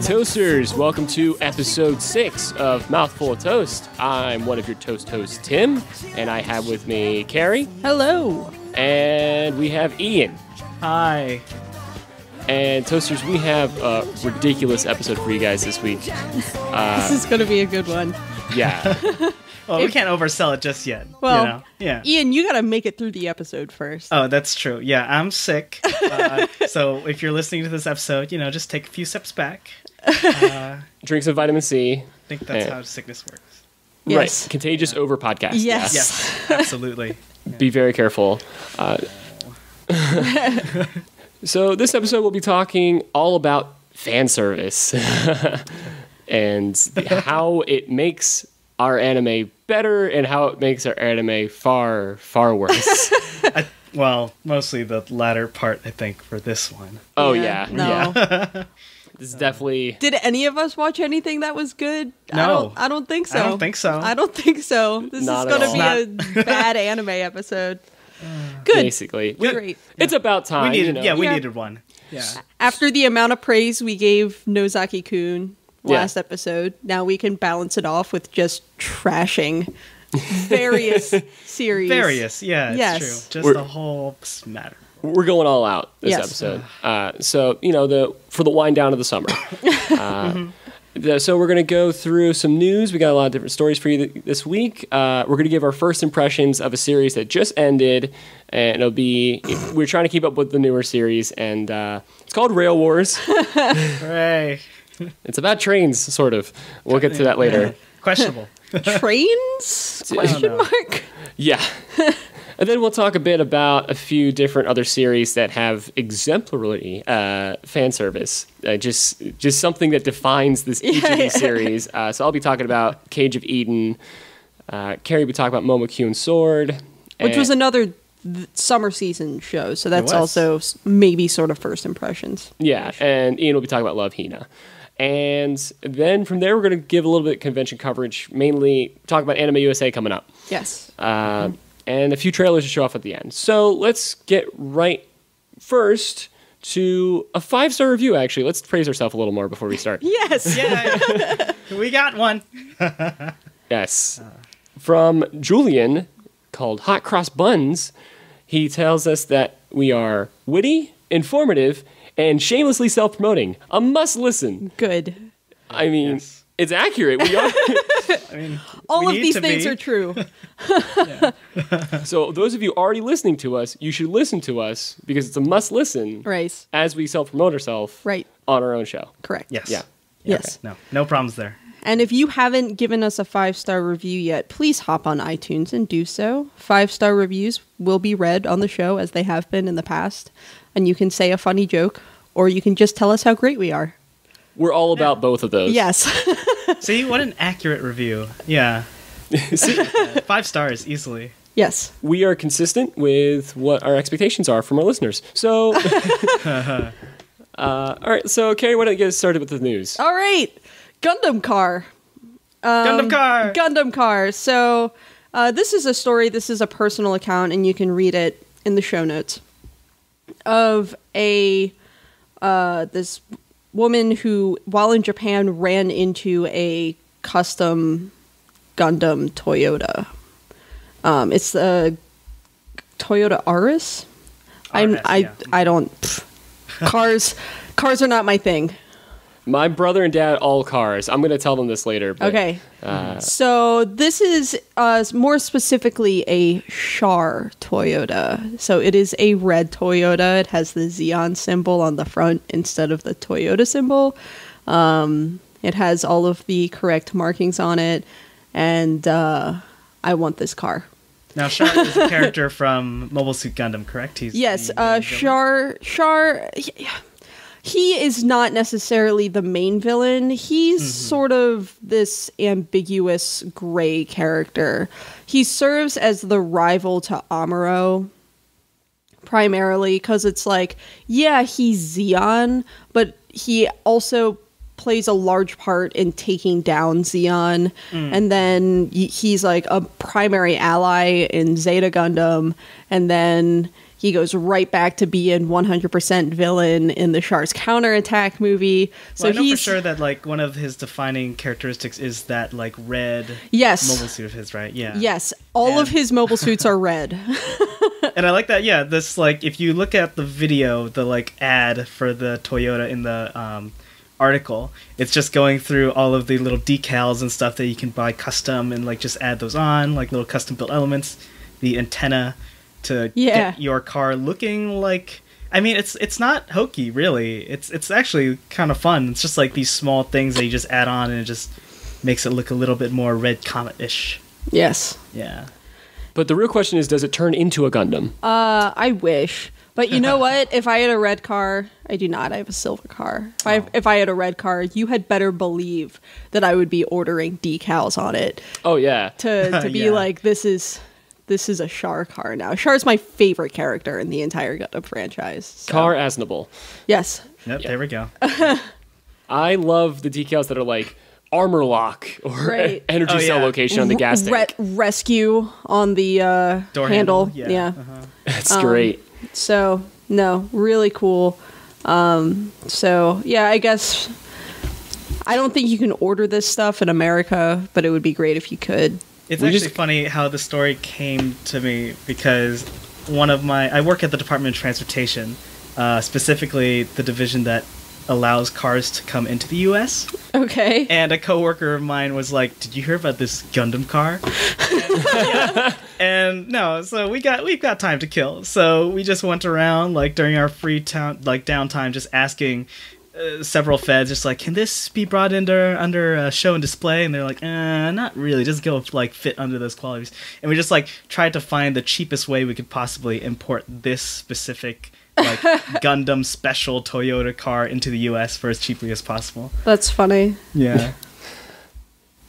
Toasters, welcome to episode 6 of Mouthful of Toast. I'm one of your toast hosts, Tim, and I have with me Carrie. Hello. And we have Ian. Hi. And Toasters, we have a ridiculous episode for you guys this week. This is going to be a good one. Yeah. Well, we can't oversell it just yet. Well, you know? Yeah. Ian, you got to make it through the episode first. Oh, that's true. Yeah, I'm sick. So if you're listening to this episode, just take a few steps back. Drink some vitamin C. I think that's how sickness works. Yes. Right. Contagious over podcast. Yes. Yes, absolutely. Be very careful. So this episode we'll be talking all about fan service and how it makes our anime better and how it makes our anime far, far worse. Well, mostly the latter part, I think, for this one. Oh, yeah. No. Yeah. This is definitely... Did any of us watch anything that was good? No. I don't think so. I don't think so. I don't think so. This Not is at going to be a bad anime episode. Good. Basically. Great. It's about time. We needed, we Yeah. needed one. Yeah. After the amount of praise we gave Nozaki-kun Yeah. last episode, now we can balance it off with just trashing various series. Various, yeah, it's Yes. true. Just a whole smatter. We're going all out this Yes. episode. So, for the wind down of the summer. So we're going to go through some news. We got a lot of different stories for you this week. We're going to give our first impressions of a series that just ended, and we're trying to keep up with the newer series, and it's called Rail Wars. Hooray. It's about trains, sort of. We'll get to that later. Questionable. Trains? Question mark? Yeah. And then we'll talk a bit about a few different other series that have exemplary fan service. Just something that defines each of these series. So I'll be talking about Cage of Eden. Carrie will be talking about Momo Kyun Sword. Which was another summer season show, so that's was. also maybe sort of first impressions. Yeah, and Ian will be talking about Love Hina. And then from there, we're going to give a little bit of convention coverage, mainly talk about Anime USA coming up. Yes. And a few trailers to show off at the end. So let's get right first to a 5-star review, actually. Let's praise ourselves a little more before we start. Yes. Yeah. We got one. Yes. From Julian, called Hot Cross Buns. He tells us that we are witty, informative, and shamelessly self-promoting. A must-listen. Good. I mean, Yes. it's accurate. We are. I mean, All we of need these to things be. are true. So those of you already listening to us, you should listen to us because it's a must-listen Right. as we self-promote ourselves Right. on our own show. Correct. Yes. Yeah. Yes. No problems there. And if you haven't given us a 5-star review yet, please hop on iTunes and do so. 5-star reviews will be read on the show as they have been in the past. And you can say a funny joke, or you can just tell us how great we are. We're all about both of those. Yes. See, what an accurate review. Yeah. 5 stars, easily. Yes. We are consistent with what our expectations are from our listeners. So, all right. So, Carrie, why don't you get us started with the news? All right. Gundam Car. Gundam Car! Gundam Car. So this is a story. This is a personal account, and you can read it in the show notes. Of this woman who, while in Japan, ran into a custom Gundam Toyota. It's the Toyota Aris. I don't. Cars are not my thing. My brother and dad, all cars. I'm going to tell them this later. But, Okay. So this is more specifically a Char Toyota. So it is a red Toyota. It has the Xeon symbol on the front instead of the Toyota symbol. It has all of the correct markings on it. And I want this car. Now, Char is a character from Mobile Suit Gundam, correct? Yes, Char. He is not necessarily the main villain. He's sort of this ambiguous gray character. He serves as the rival to Amuro, primarily, because it's like, yeah, he's Xeon, but he also plays a large part in taking down Xeon. And then he's like a primary ally in Zeta Gundam. And then He goes right back to being 100% villain in the Char's counterattack movie. So I know for sure that like one of his defining characteristics is that like red mobile suit of his, right? Yeah. Yes, all of his mobile suits are red. And I like that. Yeah, this like if you look at the video, the like ad for the Toyota in the article, it's just going through all of the little decals and stuff that you can buy custom and like just add those on, like little custom built elements, the antenna to get your car looking like. I mean, it's not hokey, really. It's actually kind of fun. It's just like these small things that you just add on, and it just makes it look a little bit more Red Comet-ish. Yes. Yeah. But the real question is, does it turn into a Gundam? I wish. But you know what? If I had a red car, I do not. I have a silver car. If I had a red car, you had better believe that I would be ordering decals on it. Oh yeah. To be like, this is a Char car now. Char's my favorite character in the entire Gundam franchise. So. Car Asnable. Yes. Yep. There we go. I love the decals that are like armor lock or energy cell location on the gas tank. Rescue on the door handle. Yeah. Uh-huh. That's great. So, no, really cool. So, yeah, I guess I don't think you can order this stuff in America, but it would be great if you could. It's actually funny how the story came to me because I work at the Department of Transportation, specifically the division that allows cars to come into the U.S. Okay. And a coworker of mine was like, "Did you hear about this Gundam car?" And no, so we've got time to kill. So we just went around like during our free downtime, just asking several feds, just like, "Can this be brought under show and display?" And they're like, "Not really. Just go like fit under those qualities." And we just like tried to find the cheapest way we could possibly import this specific like Gundam special Toyota car into the U.S. for as cheaply as possible. That's funny. Yeah.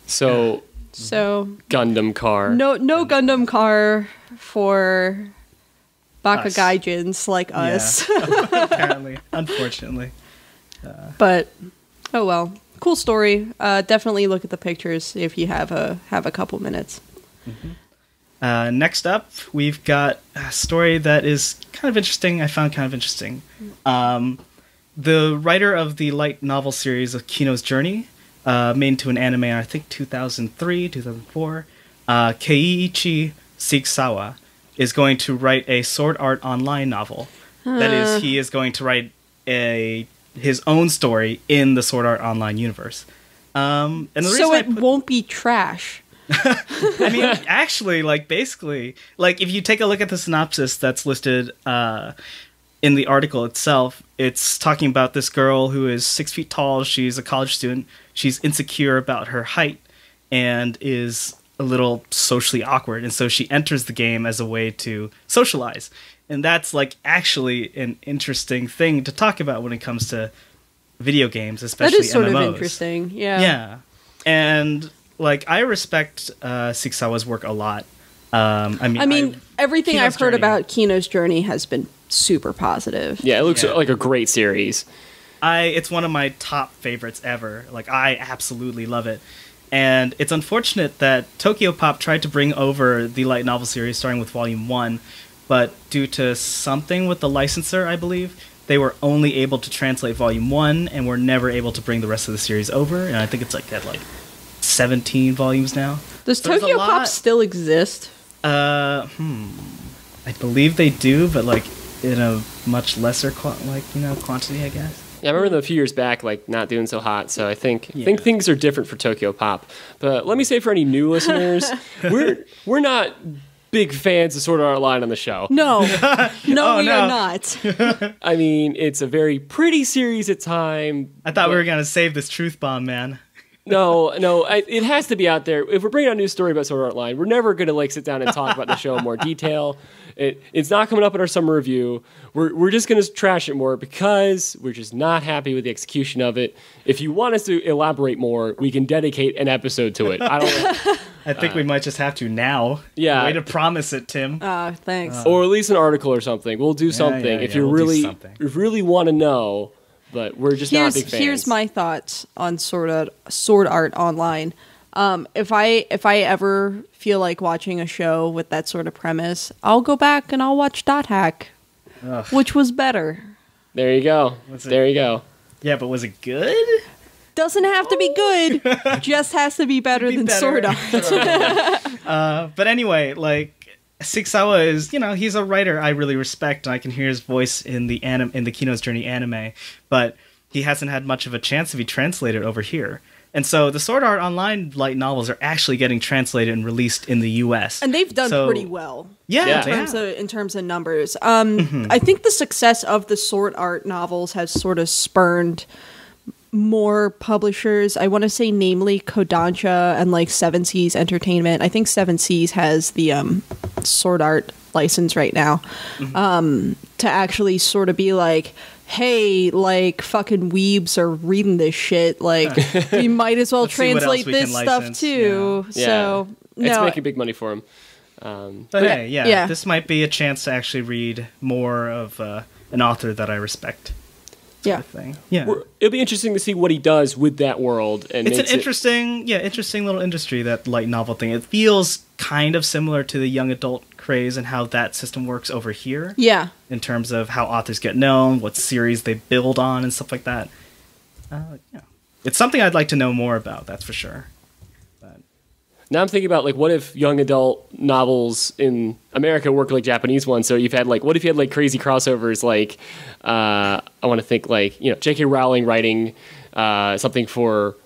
So Gundam car. No Gundam car for Bakagaijins like us. Apparently, unfortunately. But oh well, cool story. Definitely look at the pictures if you have a couple minutes. Mm-hmm. Next up, we've got a story that is kind of interesting. I found kind of interesting. The writer of the light novel series of Kino's Journey, made into an anime in, I think, 2003, 2004, Keiichi Sigsawa is going to write a Sword Art Online novel. That is, he is going to write his own story in the Sword Art Online universe. And the so it won't be trash. I mean, actually, like, basically, like, if you take a look at the synopsis that's listed in the article itself, it's talking about this girl who is 6 feet tall. She's a college student. She's insecure about her height and is a little socially awkward. And so she enters the game as a way to socialize. And that's, like, actually an interesting thing to talk about when it comes to video games, especially MMOs. That is sort of interesting, yeah. Yeah. And like, I respect Sigsawa's work a lot. I mean, everything I've heard about Kino's Journey has been super positive. Yeah, it looks like a great series. It's one of my top favorites ever. Like, I absolutely love it. And it's unfortunate that Tokyo Pop tried to bring over the light novel series starting with Volume 1, but due to something with the licensor, I believe, they were only able to translate Volume 1 and were never able to bring the rest of the series over. And I think it's like at 17 volumes now. Does Tokyo Pop still exist? I believe they do, but like in a much lesser quantity, I guess. Yeah, I remember a few years back, like, not doing so hot. So I think things are different for Tokyo Pop. But let me say, for any new listeners, we're not big fans of Sword Art Online on the show. No, we are not. I mean, it's a very pretty series at time. I thought we were gonna save this truth bomb, man. No, it has to be out there. If we're bringing out a new story about Sword Art Online, we're never going to like sit down and talk about the show in more detail. It's not coming up in our summer review. We're just going to trash it more because we're just not happy with the execution of it. If you want us to elaborate more, we can dedicate an episode to it. I think we might just have to now. Yeah. Way to promise it, Tim. Thanks. Or at least an article or something. We'll do something if you really want to know. But we're just not big fans. Here's my thoughts on Sword Art Online. If I ever feel like watching a show with that sort of premise, I'll go back and I'll watch Dot Hack Ugh. which was better. There you go. There you go. Yeah, but was it good? Doesn't have to be good, just has to be better than Sword Art. But anyway, like Sixawa is, he's a writer I really respect, and I can hear his voice in the Kino's Journey anime, but he hasn't had much of a chance to be translated over here. And so the Sword Art Online light novels are actually getting translated and released in the U.S. And they've done pretty well. Yeah, in terms of numbers. I think the success of the Sword Art novels has sort of spurned more publishers. I want to say namely Kodansha and like Seven Seas Entertainment. I think Seven Seas has the Sword Art license right now. To actually sort of be like, hey, like, fucking weebs are reading this shit. Like, we might as well translate this stuff too. Yeah. So, no. It's making big money for him. But hey, this might be a chance to actually read more of an author that I respect. Thing. Yeah, it'll be interesting to see what he does with that world. And it's an interesting little industry, that light novel thing. It feels kind of similar to the young adult craze and how that system works over here. Yeah, in terms of how authors get known, what series they build on, and stuff like that. It's something I'd like to know more about. That's for sure. Now I'm thinking about, like, what if young adult novels in America work like Japanese ones? So you've had, like, what if you had, like, crazy crossovers, like, I want to think, like, J.K. Rowling writing something for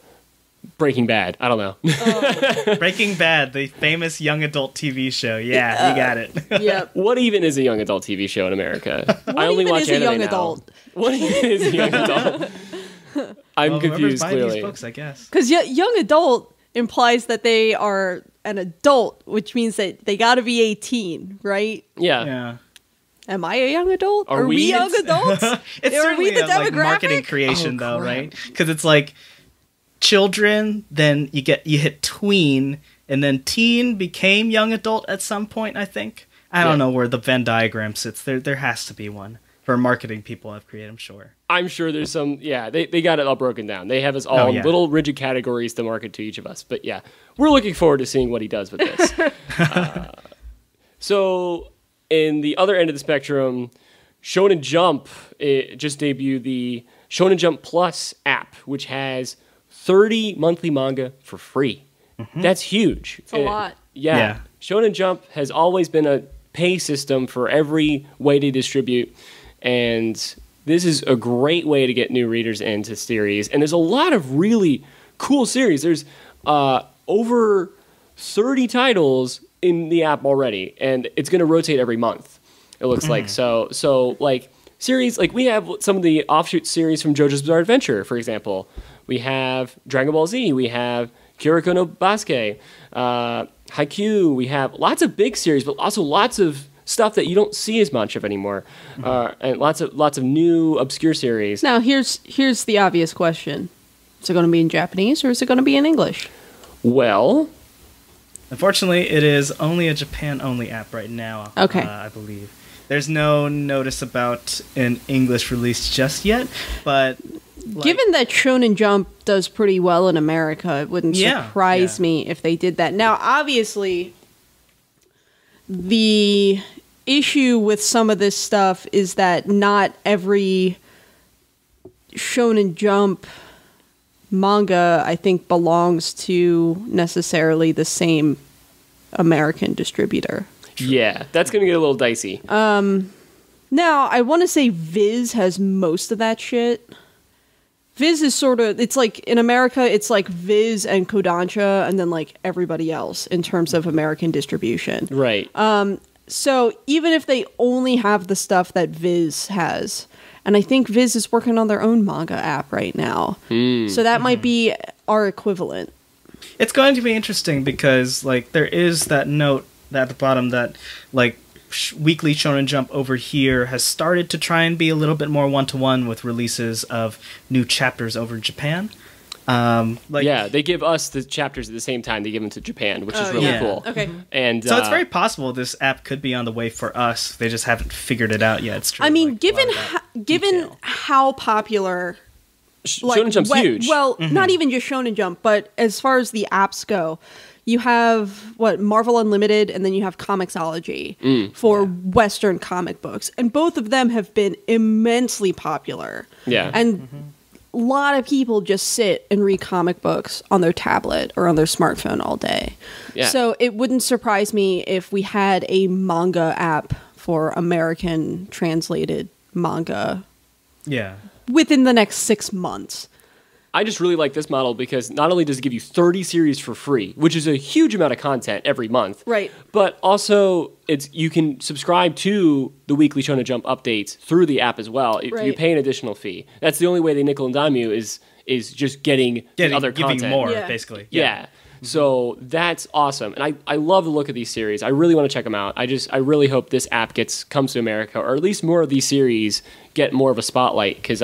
Breaking Bad. I don't know. Breaking Bad, the famous young adult TV show. Yeah, you got it. Yep. What even is a young adult TV show in America? I only watch anime young now. Adult? What even is a young adult? I'm confused, clearly. These books, I guess. Because young adult implies that they are an adult, which means that they got to be 18, right? Yeah. Am I a young adult? Are we young adults? It's are we the demographic? Like marketing creation, though, right? Because it's like children, then you hit tween, and then teen became young adult at some point. I think I don't know where the Venn diagram sits. There has to be one for marketing people have created. I'm sure. I'm sure there's some, they got it all broken down. They have us all in little rigid categories to market to each of us. But yeah, we're looking forward to seeing what he does with this. So in the other end of the spectrum, Shonen Jump just debuted the Shonen Jump Plus app, which has 30 monthly manga for free. That's huge. It's a lot. Yeah. Shonen Jump has always been a pay system for every way to distribute, and this is a great way to get new readers into series. And there's a lot of really cool series. There's over 30 titles in the app already, and it's going to rotate every month, it looks like. So like series, like we have some of the offshoot series from JoJo's Bizarre Adventure, for example. We have Dragon Ball Z. We have Kuroko no Basket, Haikyuu. We have lots of big series, but also lots of stuff that you don't see as much of anymore, and lots of new obscure series. Now, here's the obvious question: is it going to be in Japanese or is it going to be in English? Well, unfortunately, it is only a Japan-only app right now. Okay, I believe there's no notice about an English release just yet, but. Given that Shonen Jump does pretty well in America, it wouldn't surprise me if they did that. Now, obviously, the issue with some of this stuff is that not every Shonen Jump manga, I think, belongs to necessarily the same American distributor. Yeah, that's going to get a little dicey. Now, I want to say Viz has most of that shit. Viz is sort of, it's like, in America, it's like Viz and Kodansha and then like everybody else in terms of American distribution. Right. So even if they only have the stuff that Viz has, and I think Viz is working on their own manga app right now. So that might be our equivalent. It's going to be interesting because like there is that note at the bottom that like Weekly Shonen Jump over here has started to try and be a little bit more one-to-one with releases of new chapters over in Japan. They give us the chapters at the same time they give them to Japan, which is really cool. Okay. And so it's very possible this app could be on the way for us. They just haven't figured it out yet. It's true. I mean, given how popular Shonen Jump's huge. Well, not even just Shonen Jump, but as far as the apps go, You have Marvel Unlimited, and then you have Comixology for Western comic books, and both of them have been immensely popular. Yeah, and a lot of people just sit and read comic books on their tablet or on their smartphone all day. Yeah. So it wouldn't surprise me if we had a manga app for American translated manga. Yeah. Within the next 6 months. I just really like this model because not only does it give you 30 series for free, which is a huge amount of content every month, right? But also you can subscribe to the weekly Shonen Jump updates through the app as well if you pay an additional fee. That's the only way they nickel and dime you is just getting other giving content. more, basically. Yeah. So that's awesome, and I love the look of these series. I really want to check them out. I really hope this app comes to America, or at least more of these series get more of a spotlight. Because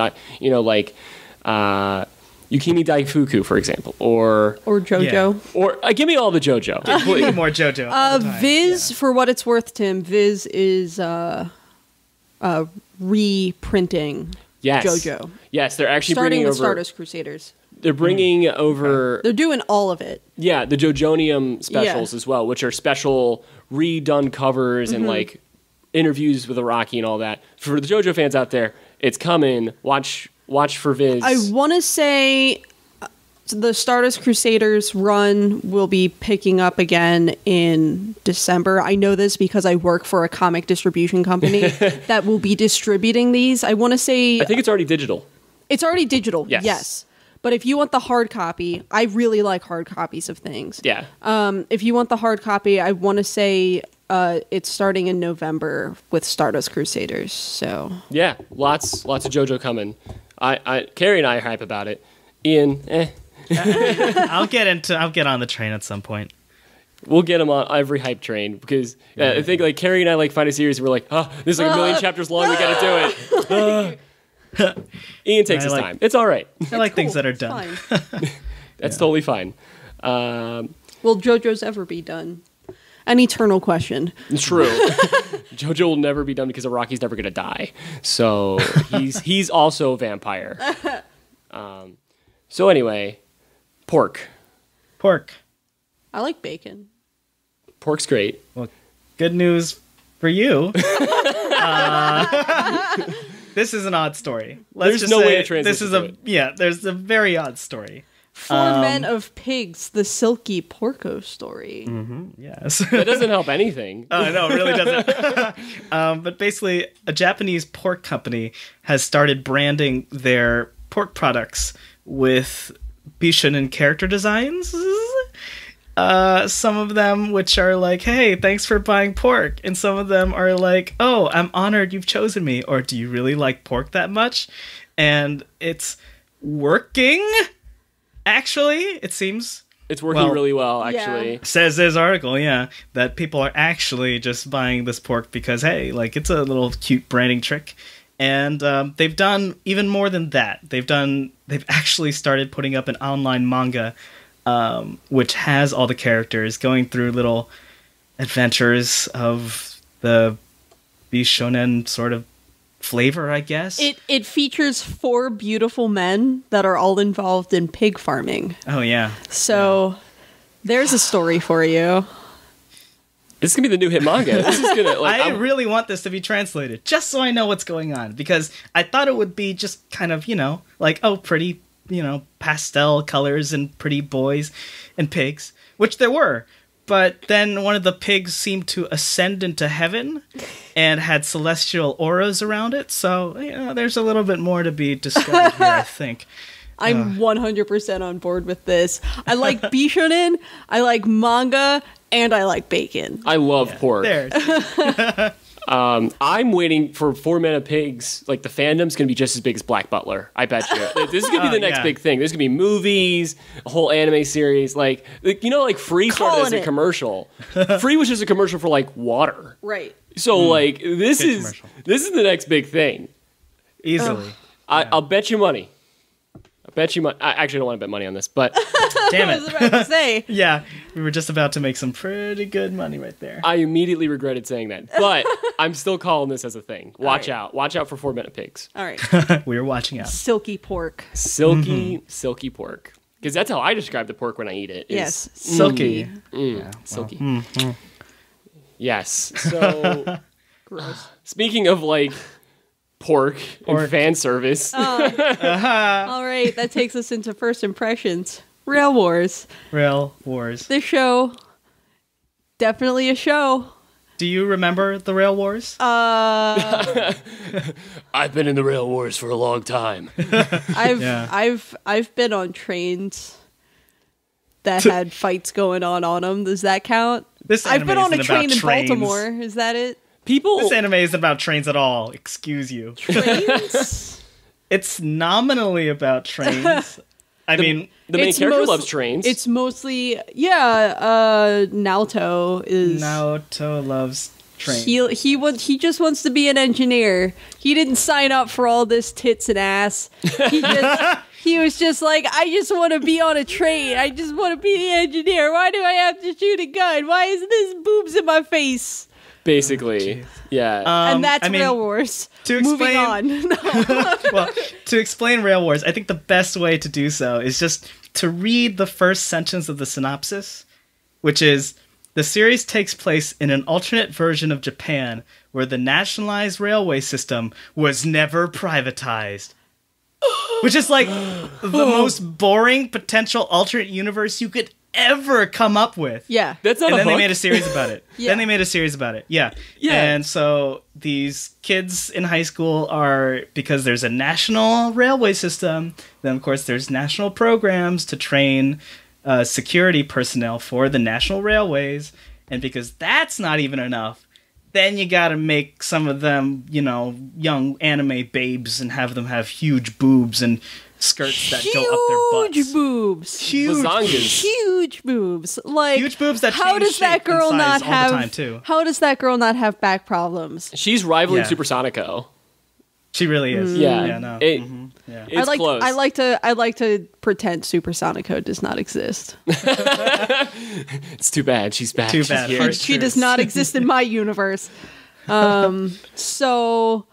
Yukimi Daifuku, for example, or JoJo, or give me all the JoJo. Give me more JoJo. Viz, for what it's worth, Tim. Viz is reprinting JoJo. Yes, they're actually starting bringing with over Stardust Crusaders. They're bringing over. They're doing all of it. Yeah, the JoJonium specials as well, which are special redone covers and like interviews with Araki and all that. For the JoJo fans out there, it's coming. Watch for Viz. I want to say the Stardust Crusaders run will be picking up again in December. I know this because I work for a comic distribution company that will be distributing these. I want to say. I think it's already digital. It's already digital. Yes. Yes. But if you want the hard copy, I really like hard copies of things. Yeah. If you want the hard copy, I want to say it's starting in November with Stardust Crusaders. So yeah, lots of JoJo coming. Carrie and I are hype about it. Ian, I'll get on the train at some point. We'll get him on every hype train because I think like Carrie and I find a series and we're like, this is like a million chapters long. We got to do it. Ian takes his time. It's all right. I like things that are done. That's totally fine. Will JoJo's ever be done? An eternal question. True. JoJo will never be done because Araki's never going to die. So he's also a vampire. So anyway, pork. I like bacon. Pork's great. Well, good news for you. This is an odd story. There's no way to translate this is there's a very odd story. Four Men of Pigs, the Silky Porco story. Yes. That doesn't help anything. Oh, no, it really doesn't. But basically, a Japanese pork company has started branding their pork products with Bishonen character designs. Some of them which are like, hey, thanks for buying pork. And some of them are like, oh, I'm honored you've chosen me. Or do you really like pork that much? And it's working. Actually, it seems it's working really well. Actually, says this article, that people are actually just buying this pork because hey, like it's a little cute branding trick, and they've done even more than that. They've actually started putting up an online manga, which has all the characters going through little adventures of the Bishonen sort of flavor, I guess. It features 4 beautiful men that are all involved in pig farming. Oh yeah. So there's a story for you. This is gonna be the new hit manga. This is gonna. I really want this to be translated, just so I know what's going on, because I thought it would be just kind of pretty pastel colors and pretty boys and pigs, which there were. But then one of the pigs seemed to ascend into heaven and had celestial auras around it. So, there's a little bit more to be discovered here, I think. I'm 100% on board with this. I like Bishonen, I like manga, and I like bacon. I love pork. There. I'm waiting for 4 Men of Pigs. Like the fandom's gonna be just as big as Black Butler. I bet you. This is gonna be the next big thing. There's gonna be movies, a whole anime series. Like Free started as a commercial. Free was just a commercial for like water. Right. So this is the next big thing. Easily. I'll bet you money. I actually don't want to bet money on this, but damn it. I was about to say. Yeah, we were just about to make some pretty good money right there. I immediately regretted saying that, but I'm still calling this as a thing. Watch out for 4 Men of Pigs. All right. We are watching out. Silky pork. Silky pork. Because that's how I describe the pork when I eat it. Yes. Silky. Silky. Yes. So, gross. Speaking of like pork and fan service. All right, that takes us into first impressions. Rail Wars. Rail Wars. This show, definitely a show. Do you remember the Rail Wars? I've been in the Rail Wars for a long time. I've been on trains that had fights going on them. Does that count? I've been on a train in Baltimore. Is that it? This anime isn't about trains at all. Excuse you. Trains? It's nominally about trains. I mean, the main character loves trains. It's mostly, Naoto loves trains. He just wants to be an engineer. He didn't sign up for all this tits and ass. He was just like, I just want to be on a train. I just want to be the engineer. Why do I have to shoot a gun? Why is this boobs in my face? Basically, yeah. And that's Rail Wars. Moving on. Well, to explain Rail Wars, I think the best way to do so is just to read the first sentence of the synopsis, which is, the series takes place in an alternate version of Japan where the nationalized railway system was never privatized. Which is like the most boring potential alternate universe you could ever come up with. Yeah. That's not and a then hook. they made a series about it. Yeah. Then they made a series about it. Yeah. Yeah. And so these kids in high school are, because there's a national railway system, then of course there's national programs to train security personnel for the national railways. And because that's not even enough, then you gotta make some of them, young anime babes and have them have huge boobs and skirts that go up their butts. Huge boobs. Huge boobs. Like, Huge boobs that how change does that shape and girl size not all have the time, too. How does that girl not have back problems? She's rivaling Yeah. Supersonico. She really is. Yeah. Yeah, no. Yeah. It's close. I like to pretend Supersonico does not exist. It's too bad. She's back. Too She's bad. here. She does not exist in my universe. So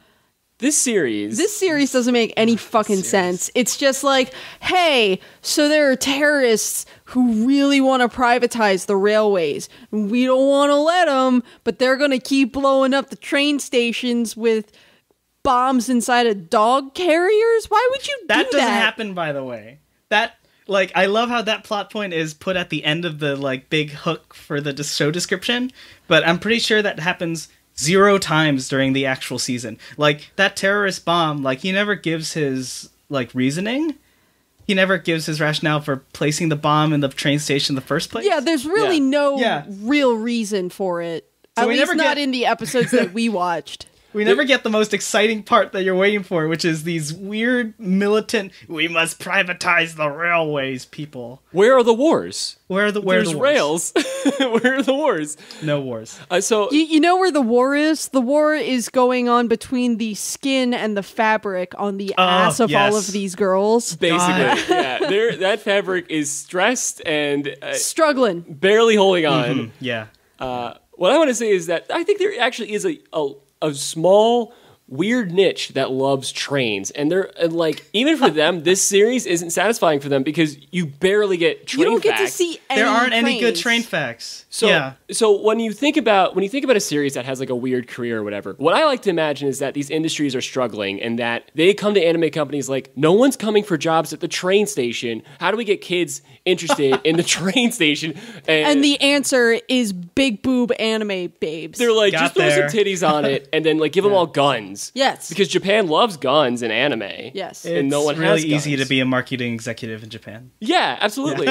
This series doesn't make any fucking sense. It's just like, hey, so there are terrorists who really want to privatize the railways. We don't want to let them, but they're going to keep blowing up the train stations with bombs inside of dog carriers. Why would you do that? That doesn't happen, by the way. I love how that plot point is put at the end of the, big hook for the show description, but I'm pretty sure that happens 0 times during the actual season. That terrorist bomb, he never gives his, reasoning. He never gives his rationale for placing the bomb in the train station in the first place. Yeah, there's really no real reason for it. So At we least never not get- in the episodes that we watched. We never get the most exciting part that you're waiting for, which is these weird militant, we must privatize the railways people. Where are the wars? Where There's the wars? rails. Where are the wars? No wars. So You know where the war is? The war is going on between the skin and the fabric on the ass of all yes. of these girls. basically, yeah, that fabric is stressed and Struggling. barely holding on. Yeah. What I want to say is that I think there actually is a small weird niche that loves trains, and even for them, this series isn't satisfying for them because you barely get train You don't get facts. to see any There aren't any good trains. train facts. So when you think about a series that has a weird career or whatever, what I like to imagine is that these industries are struggling and that they come to anime companies like, no one's coming for jobs at the train station. How do we get kids interested in the train station? And the answer is big boob anime babes. they're like, Got just throw there. some titties on it and then give them all guns. Yes. Because Japan loves guns in anime. Yes. And no one It's really has easy guns. to be a marketing executive in Japan. Yeah, absolutely.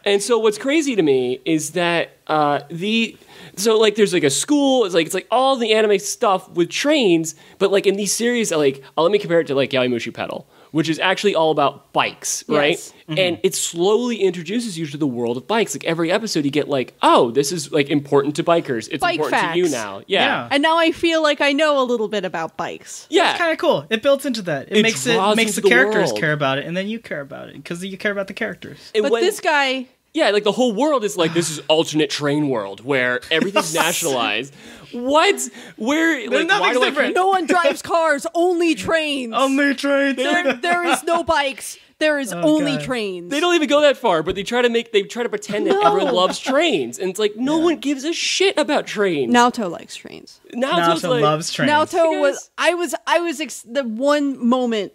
And so what's crazy to me is that there's a school, it's like all the anime stuff with trains, but in these series, let me compare it to Yaoimushu Pedal, which is actually all about bikes, right? Yes. And it slowly introduces you to the world of bikes. Every episode you get oh, this is important to bikers. It's Bike important to you facts. now. Yeah. And now I feel like I know a little bit about bikes. Yeah. It's kind of cool. It builds into that. It makes draws the into the characters world. care about it, and then you care about it because you care about the characters. And But when- this guy... Yeah, the whole world is this is alternate train world where everything's nationalized. What? Where? Why nothing's do I different. No one drives cars, only trains. Only trains. There is no bikes. There is only trains. They don't even go that far, but they try to pretend that everyone loves trains, and it's like no one gives a shit about trains. Naoto likes trains. Naoto loves trains. Naoto was the one moment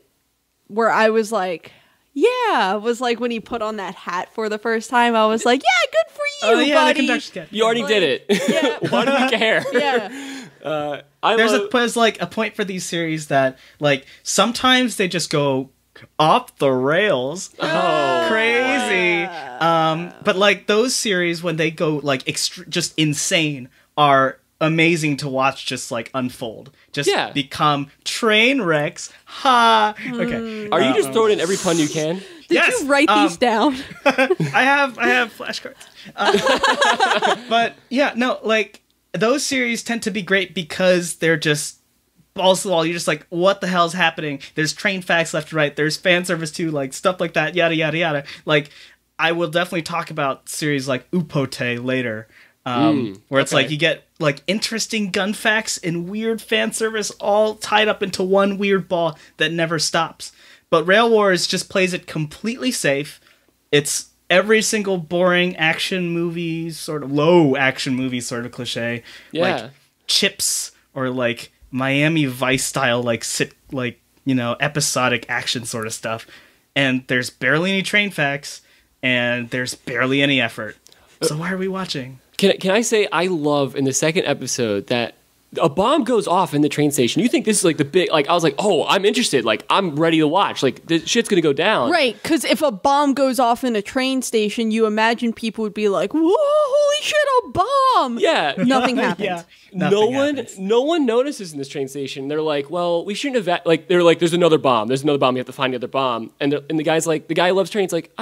where I was like, yeah, was like when he put on that hat for the first time. I was like, yeah, good for you, buddy. The conductor's cat. You already did it. Yeah. Why do we care? Yeah. There's like a point for these series that like sometimes they just go off the rails, crazy. But like those series when they go like just insane are amazing to watch. Just like unfold, just become train wrecks. Ha! Okay. Are you just throwing in every pun you can? Did you write these down? I have flashcards. But yeah, no, like those series tend to be great because they're just balls to the wall. You're just like, what the hell's happening? There's train facts left and right. There's fan service too, like stuff like that. Yada yada yada. Like I will definitely talk about series like Upote later, where it's like you get like interesting gun facts and weird fan service all tied up into one weird ball that never stops. But Rail Wars just plays it completely safe. It's every single boring action movie, sort of low action movie sort of cliche. Like Chips or like Miami Vice style, like episodic action sort of stuff. And there's barely any train facts and there's barely any effort. So why are we watching? Can I say I love in the second episode that a bomb goes off in the train station. You think this is like the big, like, I was like, oh, I'm interested. Like, I'm ready to watch. Like, this shit's going to go down. Right, because if a bomb goes off in a train station, you imagine people would be like, whoa, holy shit, a bomb. Yeah. Nothing happens. Yeah. No one notices in this train station. They're like, well, we shouldn't have, like, they're like, there's another bomb. There's another bomb. You have to find the other bomb. And the guy's like, the guy who loves trains, like,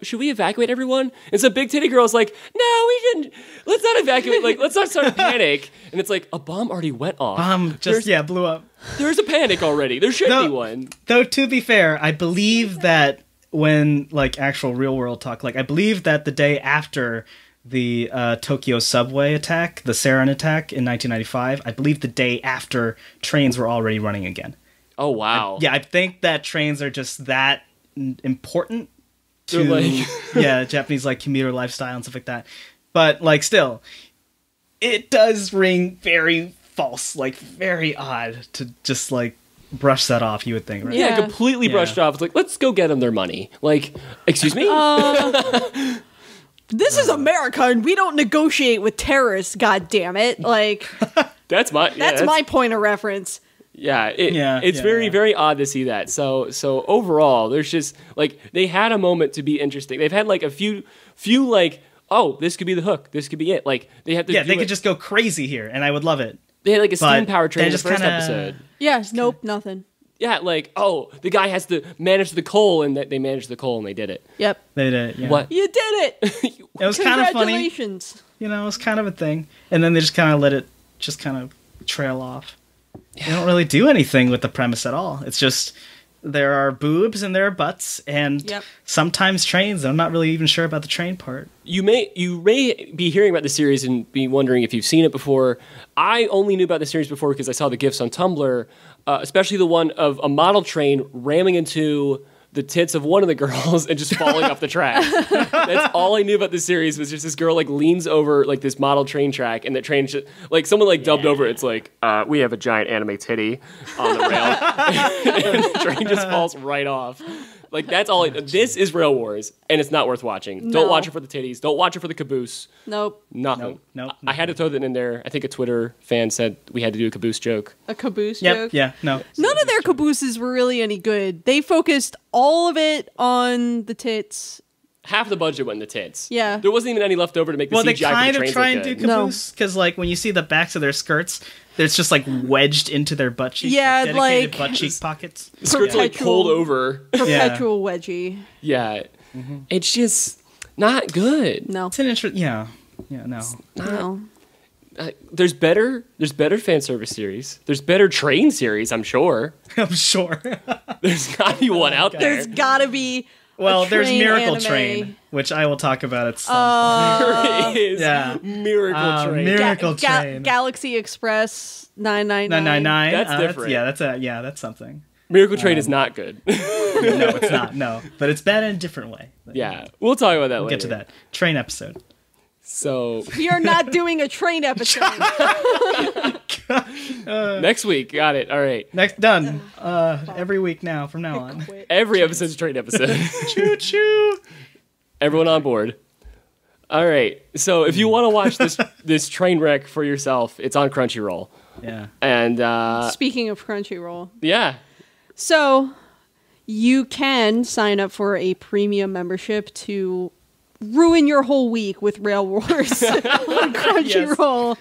should we evacuate everyone? And so Big Titty Girl's like, no, we shouldn't. Let's not evacuate. Like, let's not start a panic. And it's like, a bomb already went off. Blew up. There's a panic already. There should be one. Though, to be fair, I believe that when, like, actual real world talk, like, I believe that the day after the Tokyo subway attack, the sarin attack in 1995, I believe the day after trains were already running again. Oh, wow. I think that trains are just that important to, like... Japanese, like, commuter lifestyle and stuff like that. But, like, still, it does ring very false, like, very odd to just, like, brush that off, you would think, right? Yeah, completely brushed off. It's like, let's go get them their money. Like, excuse me? This is America, and we don't negotiate with terrorists, God damn it. Like, that's my point of reference. Yeah, it's very odd to see that. So overall, there's just, like, they had a moment to be interesting. They've had, like, a few like, oh, this could be the hook. This could be it. Like, they have to they could just go crazy here, and I would love it. They had, like, a steam power train in the first episode. Yeah, nope, nothing. Yeah, like, oh, the guy has to manage the coal, and they managed the coal, and they did it. Yep. They did it, yeah. What? You did it! It was kind of funny. Congratulations. You know, it was kind of a thing. And then they just kind of let it just kind of trail off. Yeah. They don't really do anything with the premise at all. It's just, there are boobs and there are butts, and sometimes trains. I'm not really even sure about the train part. You may be hearing about the series and be wondering if you've seen it before. I only knew about the series before because I saw the GIFs on Tumblr, especially the one of a model train ramming into the tits of one of the girls and just falling off the track. That's all I knew about the series, was just this girl, like, leans over, like, this model train track, and the train like, someone, like, dubbed over it. It's like, we have a giant anime titty on the rail. And the train just falls right off. Like, that's all. This is Rail Wars, and it's not worth watching. No. Don't watch it for the titties. Don't watch it for the caboose. Nope. Nothing. Nope. I had to throw that in there. I think a Twitter fan said we had to do a caboose joke. A caboose joke? Yeah, no. None of their cabooses were really any good. They focused all of it on the tits. Half the budget went in the tits. Yeah. There wasn't even any left over to make the CGI for the trains. Well, they kind of try and good. do caboose, because, like, when you see the backs of their skirts, it's just, like, wedged into their butt cheeks. Yeah, dedicated like... butt cheek pockets. The skirts are, like, pulled over. Perpetual wedgie. Yeah. Mm-hmm. It's just not good. No. It's an interesting... Yeah, no. No. There's better fan service series. There's better train series, I'm sure. I'm sure. There's got to be one out there. There's got to be... Well, there's Miracle anime. Train, which I will talk about at some point. There is. Yeah. Miracle Train. Train. Galaxy Express 999. 999. That's different. That's something. Miracle Train is not good. No, it's not. No, but it's bad in a different way. But, Yeah, we'll talk about that we'll later. get to that train episode. So We are not doing a train episode. next week, got it. All right. Next, done. Every week now, from now on. Every episode's a train episode. Choo choo. Everyone on board. All right. So if you want to watch this train wreck for yourself, it's on Crunchyroll. Yeah. And Speaking of Crunchyroll. yeah, So you can sign up for a premium membership to ruin your whole week with Rail Wars on Crunchyroll.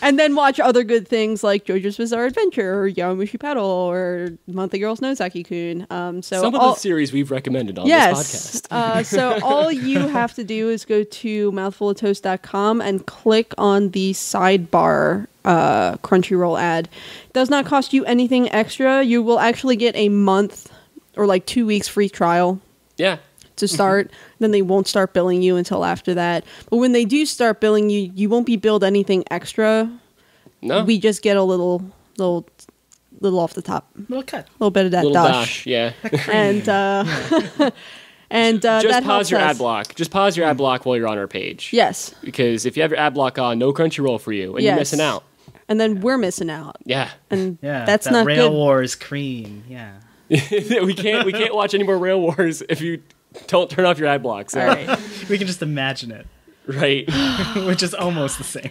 And then watch other good things like JoJo's Bizarre Adventure or Yowamushi Pedal or Monthly Girls Nozaki-kun. So some of the series we've recommended on this podcast. So all you have to do is go to mouthfuloftoast.com and click on the sidebar Crunchyroll ad. It does not cost you anything extra. You will actually get a month or like 2 weeks free trial Yeah. to start. Then they won't start billing you until after that. But when they do start billing you, you won't be billed anything extra. No. We just get a little off the top, Little cut. a little bit of that Little dash. dash. Yeah. And and Just that pause helps your us. ad block. Just pause your ad block while you're on our page. Yes, Because if you have your ad block on, no Crunchyroll for you, and you're Yes. missing out. and then we're missing out, Yeah. and Yeah. that's that not Rail good. Wars cream. Yeah. we can't watch any more Rail Wars if you don't turn off your ad block. So. All right. We can just imagine it, Right. which is almost the same.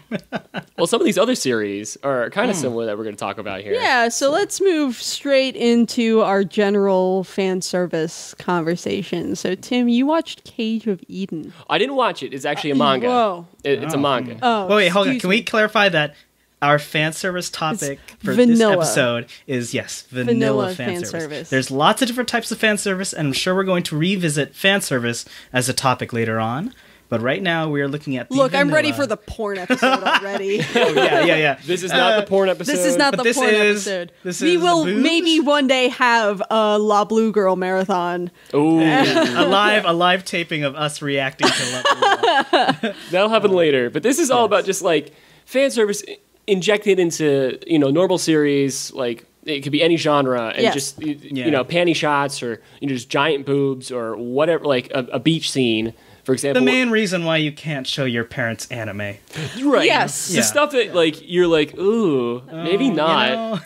Well, some of these other series are kind of similar that we're going to talk about here. Yeah, so let's move straight into our general fan service conversation. So, Tim, you watched Cage of Eden. I didn't watch it. It's actually a manga. Whoa. It's a manga. Oh, Wait, hold on. excuse Can we clarify that our fan service topic It's for this vanilla. episode is, yes, vanilla fan service. There's lots of different types of fan service, and I'm sure we're going to revisit fan service as a topic later on. But right now, we are looking at the Look, I'm vanilla. ready for the porn episode already. Oh, yeah. This is not the porn episode. This is not But the this porn is- episode. this We is will boobs? maybe one day have a La Blue Girl marathon. Ooh, a live taping of us reacting to Love. that'll happen later. But this is all about just like fan service injected into normal series. Like it could be any genre, and Yes. just panty shots or just giant boobs or whatever, like a beach scene, for The example. main reason why you can't show your parents anime. Right. Yes. The Yeah. stuff that like you're like, ooh, maybe not.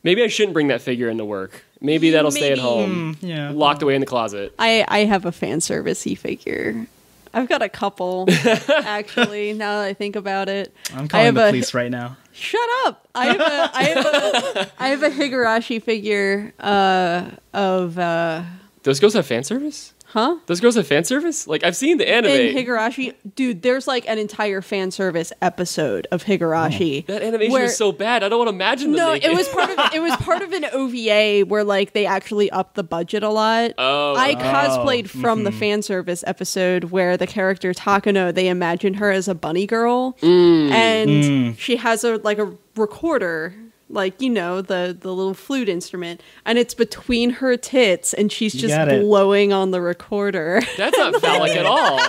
Maybe I shouldn't bring that figure into work. Maybe that'll stay at Maybe. home, Yeah. locked away in the closet. I have a fan servicey figure. I've got a couple, actually, now that I think about it. I'm I calling have the a- police right now. Shut up! I have a Higurashi figure of Those girls have fan service? huh? Those girls have fan service? Like I've seen the anime. In Higurashi, dude, there's like an entire fan service episode of Higurashi. That animation where- is so bad. I don't want to imagine them No, naked. it was part of an OVA where like they actually upped the budget a lot. Oh, I cosplayed from the fan service episode where the character Takano, they imagined her as a bunny girl, and she has a recorder, like the little flute instrument, and it's between her tits, and she's just got it. blowing on the recorder. That's not phallic at all.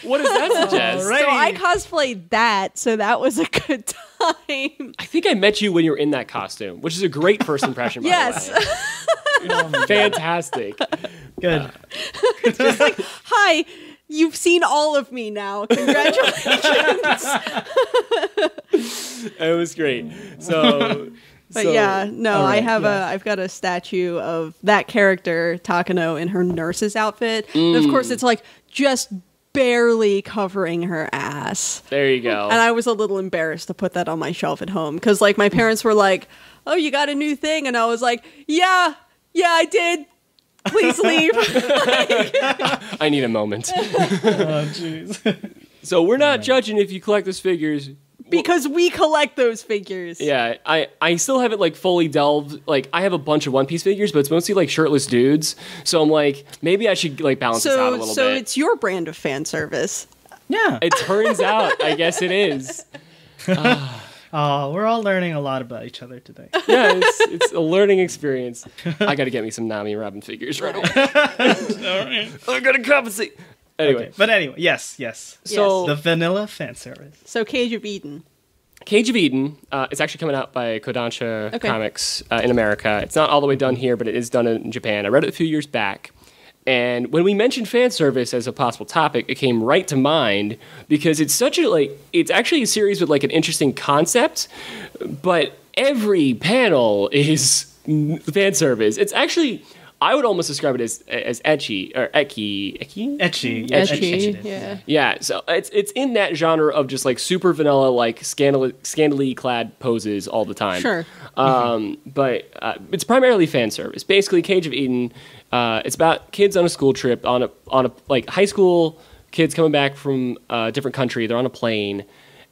What does that suggest? Alright. So I cosplayed that, so that was a good time. I think I met you when you were in that costume, which is a great first impression, by Yes. the way. Fantastic. Good. Hi, you've seen all of me now. Congratulations. It was great. So, But yeah, no, all right, I've got a statue of that character Takano in her nurse's outfit. And of course it's like just barely covering her ass. there you go. And I was a little embarrassed to put that on my shelf at home cuz like my parents were like, "Oh, you got a new thing?" And I was like, "Yeah, I did. Please leave." I need a moment. Oh, jeez. So we're not judging if you collect those figures. Because we collect those figures. Yeah, I still haven't like fully delved. Like I have a bunch of One Piece figures, but it's mostly like shirtless dudes. So I'm like, maybe I should like balance this out a little So bit. it's your brand of fan service. Yeah. It turns out, I guess it is. Oh, we're all learning a lot about each other today. Yeah, it's a learning experience. I got to get me some Nami and Robin figures right away. I got to compensate. Anyway, Okay. But anyway, yes. so The vanilla fan service. So Cage of Eden. Cage of Eden. It's actually coming out by Kodansha Comics in America. It's not all the way done here, but it is done in Japan. I read it a few years back. And when we mentioned fan service as a possible topic, it came right to mind because it's such a, it's actually a series with, an interesting concept, but every panel is fan service. It's actually, I would almost describe it as ecchi, or ecchi. Ecchi, yeah. Yeah, so it's in that genre of just, super vanilla, scantily clad poses all the time. Sure. But it's primarily fan service. Basically, Cage of Eden, it's about kids on a school trip, on a high school kids coming back from a different country. They're on a plane,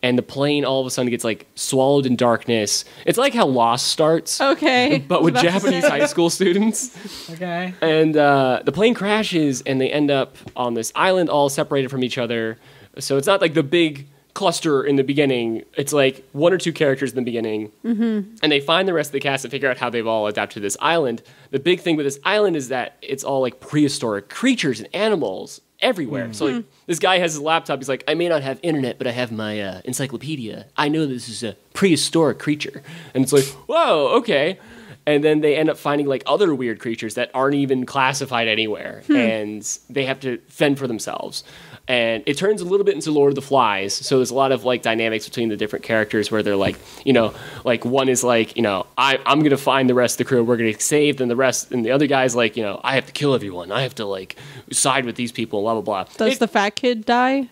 and the plane all of a sudden gets swallowed in darkness. It's like how Lost starts. Okay. But with Japanese high school students. Okay. And the plane crashes, and they end up on this island all separated from each other. So it's not like the big cluster in the beginning. It's one or two characters in the beginning. Mm-hmm. And they find the rest of the cast and figure out how they've all adapted to this island. The big thing with this island is that it's all prehistoric creatures and animals everywhere. So this guy has his laptop. He's like, I may not have internet, but I have my encyclopedia. I know this is a prehistoric creature. And it's like, whoa, okay. And then they end up finding other weird creatures that aren't even classified anywhere. And they have to fend for themselves. And it turns a little bit into Lord of the Flies. So there's a lot of dynamics between the different characters where they're one is I'm going to find the rest of the crew. We're going to save them, the rest. And the other guy's I have to kill everyone. I have to side with these people, blah, blah, blah. Does the fat kid die?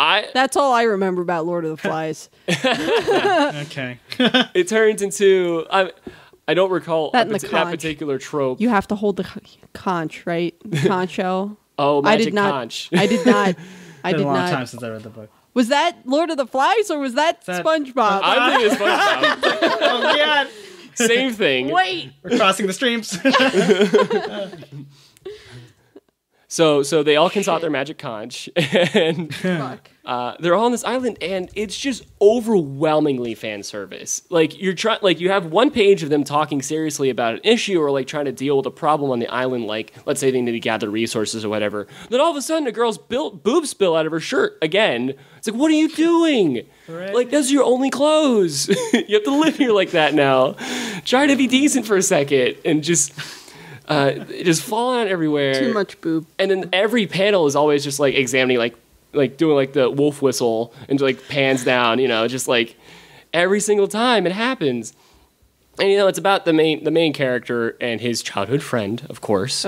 That's all I remember about Lord of the Flies. Okay. It turns into... I don't recall that particular trope. You have to hold the conch, right? Conch shell. Oh, magic conch. I did not. I did not. It's been a long time since I read the book. Was that Lord of the Flies or was that SpongeBob? I'm thinking SpongeBob. Oh, God. Same thing. Wait. We're crossing the streams. So they all consult their magic conch, and they're all on this island, and it's just overwhelmingly fan service. You have one page of them talking seriously about an issue or trying to deal with a problem on the island. Let's say they need to gather resources or whatever. Then all of a sudden, a girl's boobs spill out of her shirt again. It's what are you doing? Right. Those are your only clothes. You have to live here like that now. Try to be decent for a second and just falling out everywhere. Too much boob. And then every panel is always just examining, doing the wolf whistle and pans down, just every single time it happens. And it's about the main character and his childhood friend, of course.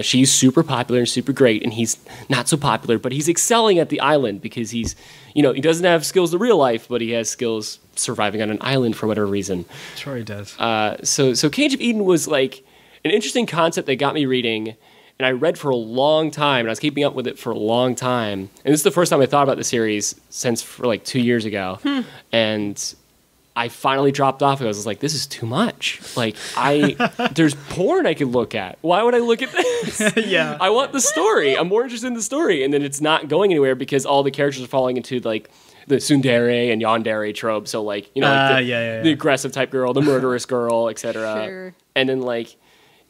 She's super popular and super great, and he's not so popular, but he's excelling at the island because he's, he doesn't have skills in real life, but he has skills surviving on an island for whatever reason. Sure he does. So Cage of Eden was an interesting concept that got me reading, and I read for a long time, and I was keeping up with it for a long time. And this is the first time I thought about the series since for 2 years ago. And I finally dropped off. I was this is too much. There's porn I could look at. Why would I look at this? Yeah. I want the story. I'm more interested in the story. And then it's not going anywhere because all the characters are falling into the tsundere and yandere trope. So the aggressive type girl, the murderous girl, etc. Sure. And then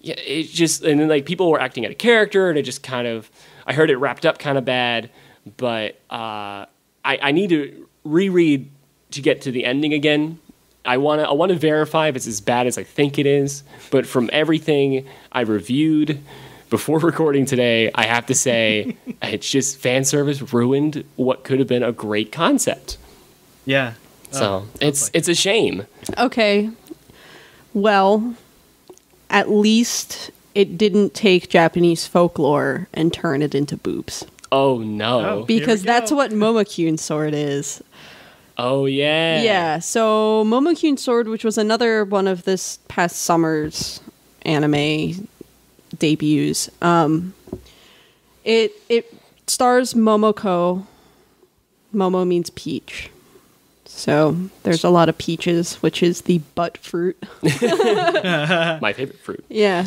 it just, and then people were acting out of character, and it just kind of, I heard it wrapped up kind of bad, but I need to reread to get to the ending again. I want to verify if it's as bad as I think it is, but from everything I reviewed before recording today, I have to say it's just fan service ruined what could have been a great concept. Yeah. So it's a shame. Okay. Well, at least it didn't take Japanese folklore and turn it into boobs. Oh, no. Because that's what Momo Kyun Sword is. Oh, yeah. Yeah, so Momo Kyun Sword, which was another one of this past summer's anime debuts, it stars Momoko. Momo means peach. So there's a lot of peaches, which is the butt fruit. My favorite fruit. Yeah.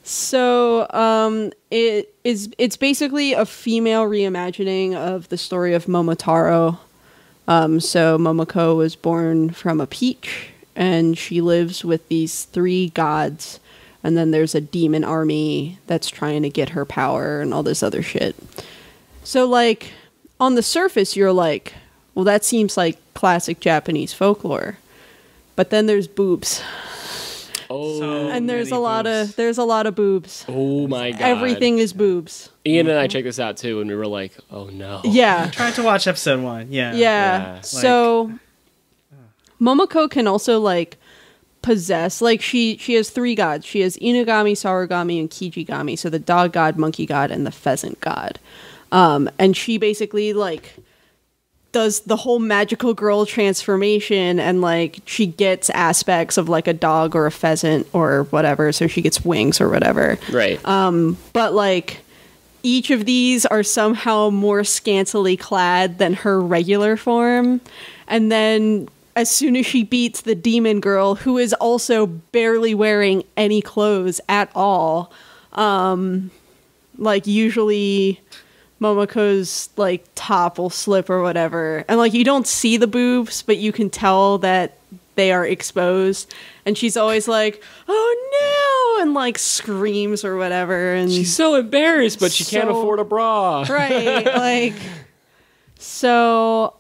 So it's basically a female reimagining of the story of Momotaro. So Momoko was born from a peach, and she lives with these 3 gods, and then there's a demon army that's trying to get her power and all this other shit. So on the surface, you're Well, that seems like classic Japanese folklore. But then there's boobs. Oh, And there's a lot of boobs. oh my god! Everything is boobs. Ian and I checked this out too, and we were like, "Oh no!" Yeah. Tried to watch episode 1. Yeah. Yeah. So Momoko can also like possess, like she has 3 gods. She has Inugami, Sarugami, and Kijigami. So the dog god, monkey god, and the pheasant god. And she basically like does the whole magical girl transformation, and like she gets aspects of like a dog or a pheasant or whatever, so she gets wings or whatever. Right. But like each of these are somehow more scantily clad than her regular form. And then as soon as she beats the demon girl, who is also barely wearing any clothes at all, like usually Momoko's like top will slip or whatever, and like you don't see the boobs, but you can tell that they are exposed, and she's always like, "Oh no!" and like screams or whatever, and She's so embarrassed, but she can't So- afford a bra. right, like so.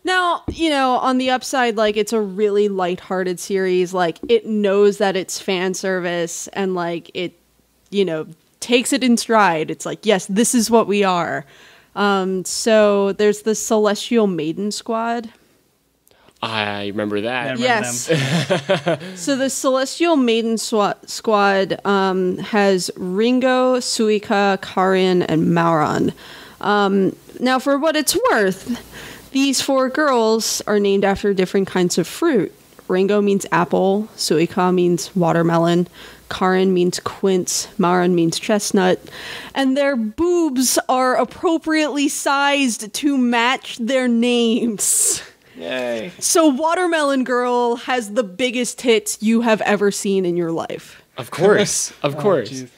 Now, you know, on the upside, like it's a really lighthearted series. Like it knows that it's fan service, and like it, you know, takes it in stride. It's like, yes, this is what we are. So there's the Celestial Maiden Squad. I remember that. Yeah. Yes. So the Celestial Maiden Squad has Ringo, Suika, Karin, and Mauron. Now, for what it's worth, these 4 girls are named after different kinds of fruit. Ringo means apple, Suika means watermelon, Karin means quince, Mauron means chestnut, and their boobs are appropriately sized to match their names. Yay. So Watermelon Girl has the biggest tits you have ever seen in your life. Of course, of course. Geez.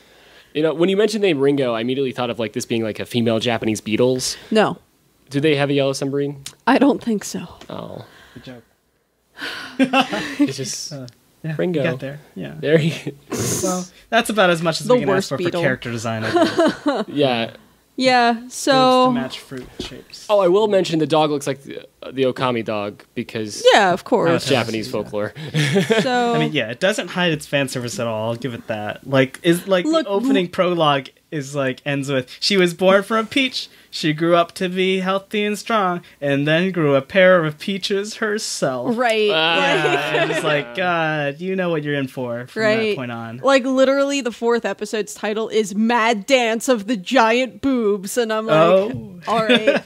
You know, when you mentioned the name Ringo, I immediately thought of like this being like a female Japanese Beatles. No, Do they have a yellow submarine? I don't think so. Oh, Good joke. it's just Yeah, Ringo. you got there. Yeah. there. You, Well, that's about as much as The we can ask worst for Beatle. character design. I guess. yeah. Yeah, Boobs so to match fruit shapes. Oh, I will mention the dog looks like the Okami dog because yeah, of course. it's Japanese folklore. So I mean, yeah, it doesn't hide its fan service at all. I'll give it that. Like, Look, the opening prologue is like ends with, "She was born from a peach. She grew up to be healthy and strong, and then grew a pair of peaches herself." right, Yeah, and it's like, God, you know what you're in for from right. that point on. Like literally, the 4th episode's title is "Mad Dance of the Giant Boobs," and I'm like, Oh. all right.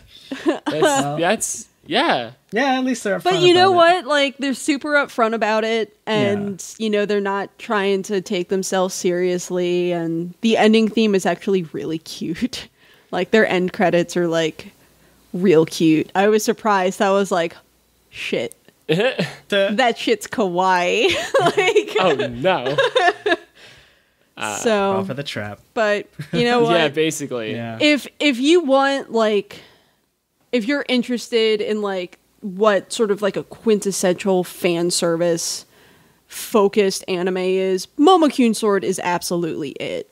That's yeah. Yeah, at least they're upfront But you know about it. what? Like, they're super upfront about it, and, you know, they're not trying to take themselves seriously, and the ending theme is actually really cute. Like, their end credits are, like, real cute. I was surprised. I was like, shit. That shit's kawaii. Like, Oh no. so, Fall for the trap. but, you know what? Yeah, basically. Yeah. If you want, like, if you're interested in, like, what sort of like a quintessential fan service focused anime is, Momo Kyun Sword is absolutely it.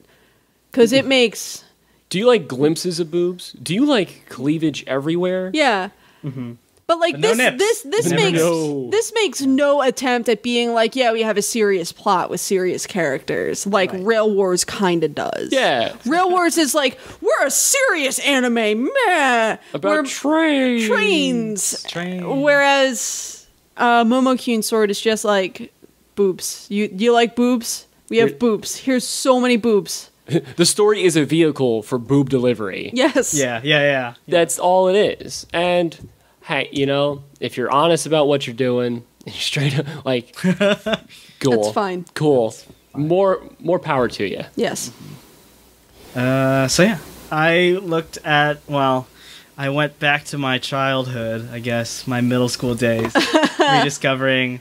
Because it makes, Do you like glimpses of boobs? Do you like cleavage everywhere? yeah. But like But no nips. this Never makes know. this makes no attempt at being like, yeah, we have a serious plot with serious characters, like Rail Wars kind of does. Yeah. Rail Wars is like, we're a serious anime, meh. About We're trains. trains. Whereas Momo Kyun Sword is just like boobs. You like boobs? We have boobs. Here's so many boobs. The story is a vehicle for boob delivery. Yes. Yeah. That's all it is. And hey, you know, if you're honest about what you're doing, and you're straight up like cool. That's fine. Cool. More power to you. Yes. So yeah, I looked at, well, I went back to my childhood, I guess, my middle school days, rediscovering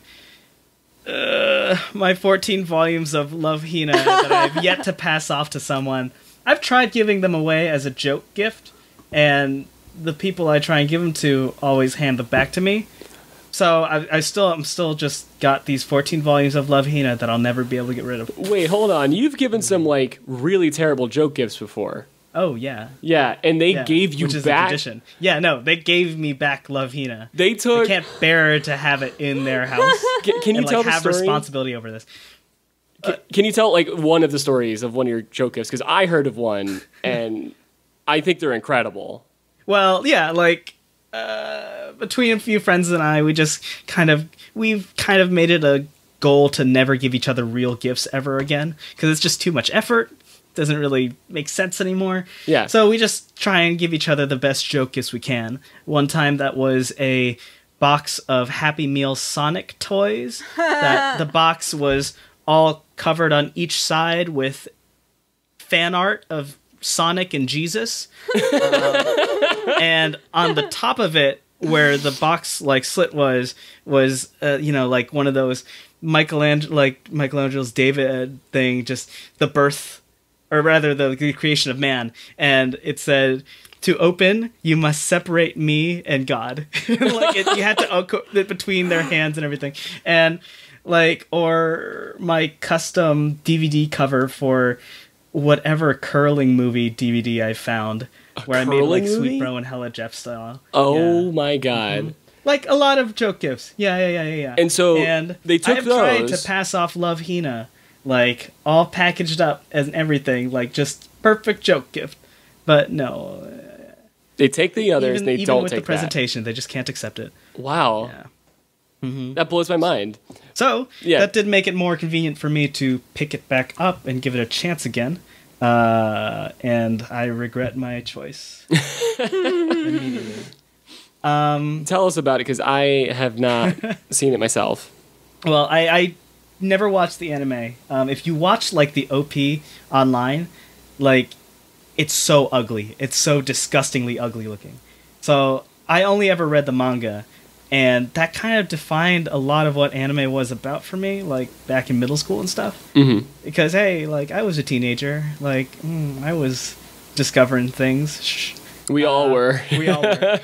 my 14 volumes of Love Hina that I've yet to pass off to someone. I've tried giving them away as a joke gift, and the people I try and give them to always hand them back to me. So I'm still just got these 14 volumes of Love Hina that I'll never be able to get rid of. Wait, hold on. You've given some like really terrible joke gifts before. Oh, yeah. Yeah, and they Yeah, gave you which is back. a tradition. Yeah, no, they gave me back Love Hina. They took. They can't bear to have it in their house. Can you and, tell the have story? responsibility over this. Can you tell like one of the stories of one of your joke gifts? Because I heard of one, and I think they're incredible. Well, yeah, like between a few friends and I, we've kind of made it a goal to never give each other real gifts ever again because it's just too much effort. Doesn't really make sense anymore. Yeah. So we just try and give each other the best joke gifts we can. One time that was a box of Happy Meal Sonic toys. That the box was all covered on each side with fan art of Sonic and Jesus. And on the top of it, where the box like slit was like one of those Michelangelo's David thing, just the birth, or rather the creation of man, and it said, "To open, you must separate me and God." You had to it between their hands and everything, and or my custom DVD cover for whatever curling movie DVD I found, where I made movie? Sweet Bro and Hella Jeff style. Oh Yeah. my god! Mm-hmm. A lot of joke gifts. Yeah. And so they took I've tried those. to pass off Love Hina, all packaged up and everything, just perfect joke gift. But no, They take the others. even, They even don't with take the presentation, they just can't accept it. that. Wow, Yeah. that blows my mind. So Yeah. that did make it more convenient for me to pick it back up and give it a chance again. And I regret my choice. Immediately. Tell us about it because I have not seen it myself. Well, I never watched the anime. If you watch the OP online, it's so ugly. It's so disgustingly ugly looking. So I only ever read the manga, and that kind of defined a lot of what anime was about for me, back in middle school and stuff. Mm-hmm. Because hey, I was a teenager. I was discovering things. Shh. We all were. We all were.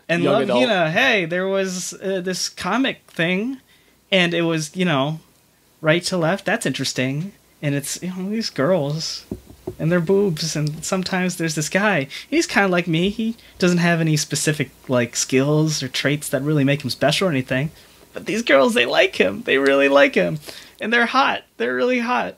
And Young Love adult. Hina, hey, there was this comic thing, and it was, right to left. That's interesting. And it's, these girls and their boobs, and sometimes there's this guy. He's kind of like me. He doesn't have any specific, skills or traits that really make him special or anything. But these girls, they like him. They really like him. And they're hot. They're really hot.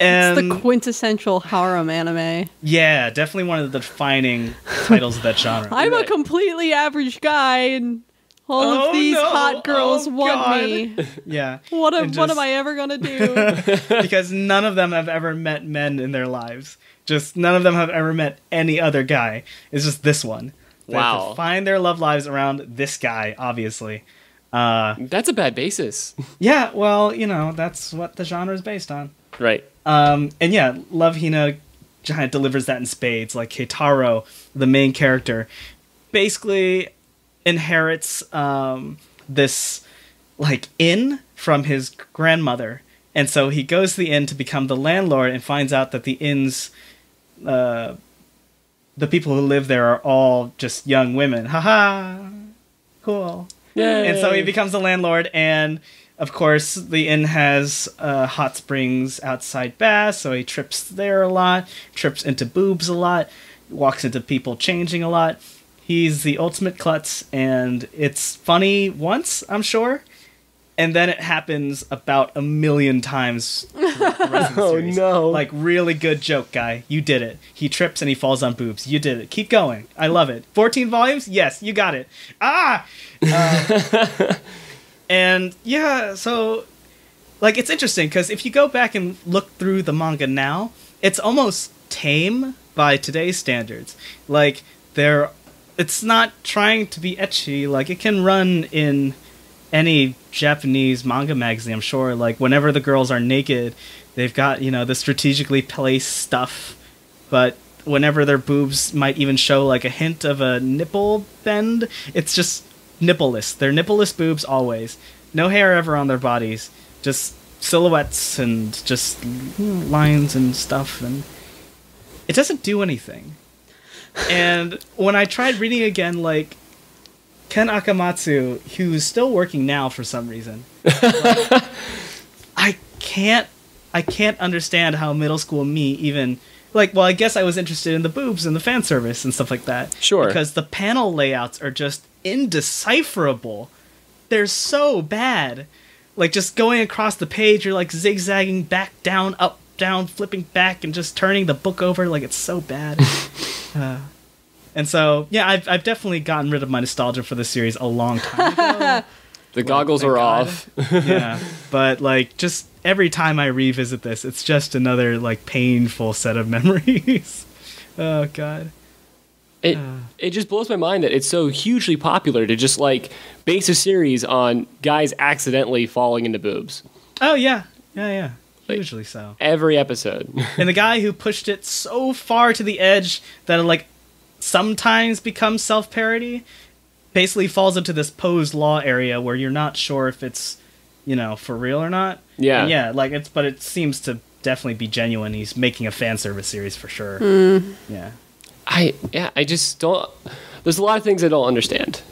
And It's the quintessential harem anime. yeah, definitely one of the defining titles of that genre. I'm a completely average guy, and all of these hot girls want me. Yeah. What And am I ever gonna do? Because none of them have ever met men in their lives. Just none of them have ever met any other guy. It's just this one. They have Wow. to find their love lives around this guy, obviously. That's a bad basis. Yeah, well, that's what the genre is based on. Right. And yeah, Love Hina kind of delivers that in spades. Keitaro, the main character, basically inherits this inn from his grandmother, and so he goes to the inn to become the landlord and finds out that the inn's the people who live there are all just young women. Haha, cool. Yay. And so he becomes the landlord, and of course the inn has hot springs outside baths, so he trips there a lot, trips into boobs a lot, walks into people changing a lot. He's the ultimate klutz, and it's funny once, I'm sure, and then it happens about 1,000,000 times throughout the rest of the Oh, series. no. Really good joke, guy. You did it. He trips and he falls on boobs. You did it. Keep going. I love it. 14 volumes? Yes, you got it. Ah! And yeah, so it's interesting because if you go back and look through the manga now, it's almost tame by today's standards. It's not trying to be ecchi. It can run in any Japanese manga magazine, I'm sure. Whenever the girls are naked, they've got the strategically placed stuff, but whenever their boobs might even show a hint of a nipple bend, it's just nippleless. They're nippleless boobs always. No hair ever on their bodies. Just silhouettes and just lines and stuff. And it doesn't do anything. And when I tried reading again, Ken Akamatsu, who's still working now for some reason, I can't understand how middle school me even like, well, I guess I was interested in the boobs and the fan service and stuff like that. Sure. Because the panel layouts are just indecipherable. They're so bad. Like, just going across the page, you're like zigzagging back, down, up, down, flipping back, and just turning the book over. Like, it's so bad. And so, yeah, I've definitely gotten rid of my nostalgia for the series a long time ago. The goggles are off. Yeah, but like just every time I revisit this, it's just another like painful set of memories. Oh God. It just blows my mind that it's so hugely popular to just like base a series on guys accidentally falling into boobs. Oh yeah. Like, Hugely so. Every episode. And the guy who pushed it so far to the edge that it like sometimes becomes self-parody basically falls into this posed law area where you're not sure if it's, you know, for real or not. Yeah. And yeah, like but it seems to definitely be genuine. He's making a fan service series for sure. Yeah. I just don't. There's a lot of things I don't understand.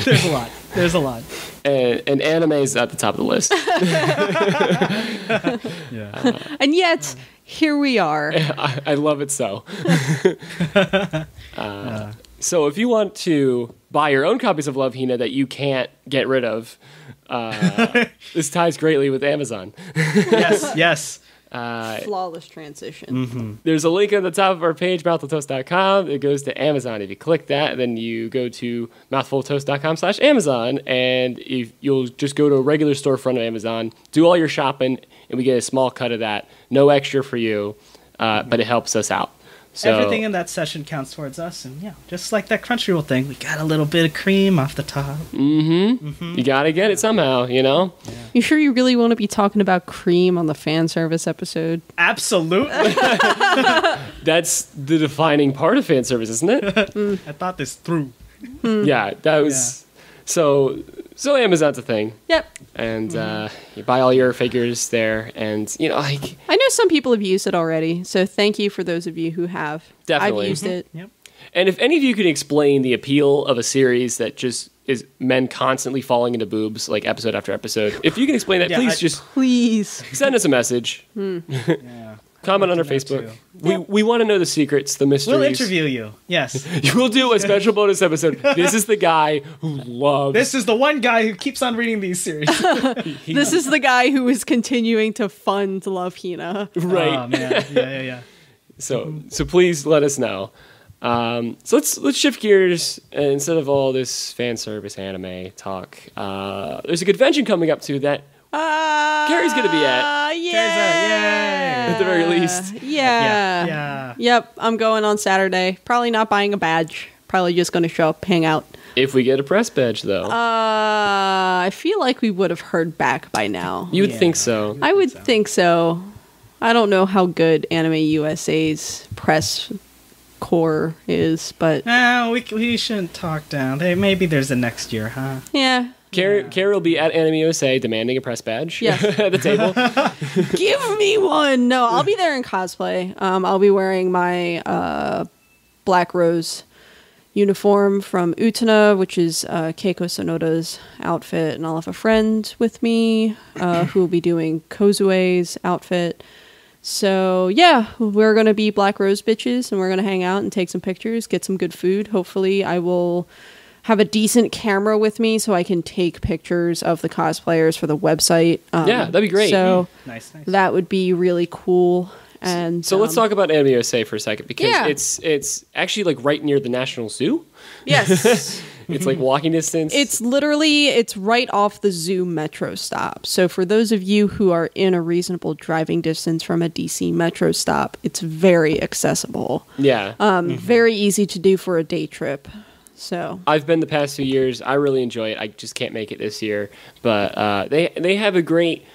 There's a lot. And anime is at the top of the list. Yeah. And yet, here we are. I love it so. So if you want to buy your own copies of Love Hina that you can't get rid of, this ties greatly with Amazon. Yes. Flawless transition. There's a link at the top of our page, mouthfultoast.com. It goes to Amazon. If you click that, then you go to mouthfultoast.com/Amazon, and you'll just go to a regular storefront of Amazon, do all your shopping, and we get a small cut of that. No extra for you, but it helps us out. So, everything in that session counts towards us, and yeah, just like that Crunchyroll thing, we got a little bit of cream off the top. You gotta get it somehow, you know? Yeah. You sure you really want to be talking about cream on the fan service episode? Absolutely. That's the defining part of fan service, isn't it? I thought this through. Yeah, that was... So Amazon's a thing. Yep. And you buy all your figures there, and, you know, like... I know some people have used it already, so thank you for those of you who have. Definitely. I've used it. Yep. And if any of you could explain the appeal of a series that just is men constantly falling into boobs, like episode after episode, if you can explain that, Yeah, please just Please. send us a message. Yeah. Comment on our I'd like to know, Facebook. We want to know the secrets, the mysteries. We'll interview you. Yes. We'll do a special bonus episode. This is the guy who loves... This is the one guy who keeps on reading these series. This is the guy who is continuing to fund Love Hina. Right. Oh man. Yeah. So please let us know. So let's shift gears, and instead of all this fan service anime talk. There's a convention coming up too that Carrie's gonna be at. Yeah. Yay. At the very least. Yeah. Yep. I'm going on Saturday. Probably not buying a badge. Probably just going to show up, hang out. If we get a press badge, though. I feel like we would have heard back by now. You would think so. I would think so. I don't know how good Anime USA's press corps is, but No, we shouldn't talk down. Maybe there's a next year, huh? yeah. Carrie will be at Anime USA demanding a press badge Yes. at the table. Give me one. No, I'll be there in cosplay. I'll be wearing my Black Rose uniform from Utena, which is Keiko Sonoda's outfit, and I'll have a friend with me who will be doing Kozue's outfit. So yeah, we're gonna be Black Rose bitches, and we're gonna hang out and take some pictures, get some good food. Hopefully, I will have a decent camera with me so I can take pictures of the cosplayers for the website. Yeah, that'd be great. So Nice. that would be really cool. And So let's talk about Anime USA for a second, because Yeah. it's actually like right near the National Zoo. Yes. It's like walking distance. It's right off the zoo metro stop. So for those of you who are in a reasonable driving distance from a DC metro stop, it's very accessible. Yeah. Very easy to do for a day trip. So I've been the past 2 years. I really enjoy it. I just can't make it this year. But they have a great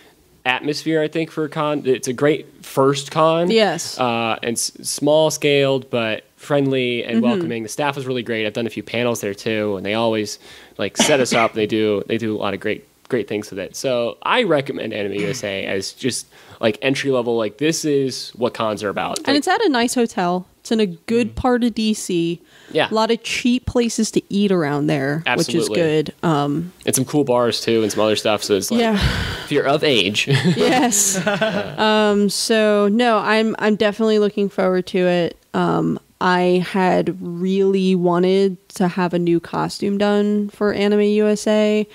atmosphere, I think, for a con. It's a great first con. Yes. And small scaled, but friendly and welcoming. The staff was really great. I've done a few panels there too, and they always like set us up. They do a lot of great things with it. So I recommend Anime USA as just like entry level. Like, this is what cons are about. and it's at a nice hotel It's in a good part of DC. Yeah. A lot of cheap places to eat around there, Absolutely. which is good. And some cool bars too, and some other stuff. So it's like, if you're of age. Yes. So no, I'm definitely looking forward to it. I had really wanted to have a new costume done for Anime USA.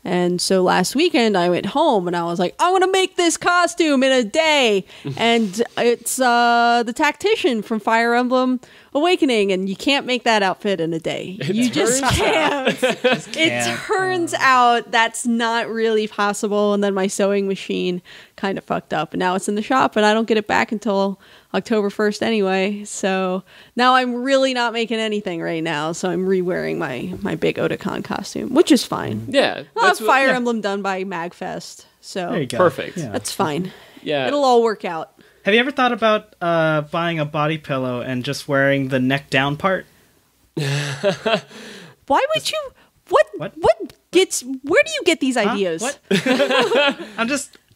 And so last weekend I went home and I was like, I want to make this costume in a day. And it's the tactician from Fire Emblem Awakening. And you can't make that outfit in a day. You just can't. It turns out that's not really possible. And then my sewing machine kind of fucked up. And now it's in the shop and I don't get it back until October 1st anyway. So now I'm really not making anything right now. So I'm re-wearing my big Otakon costume, which is fine. Yeah. I'll have Fire Emblem done by MagFest. So There you go. Perfect. Yeah. that's fine. Yeah. It'll all work out. Have you ever thought about buying a body pillow and just wearing the neck down part? Why would you? What gets? Where do you get these ideas? What?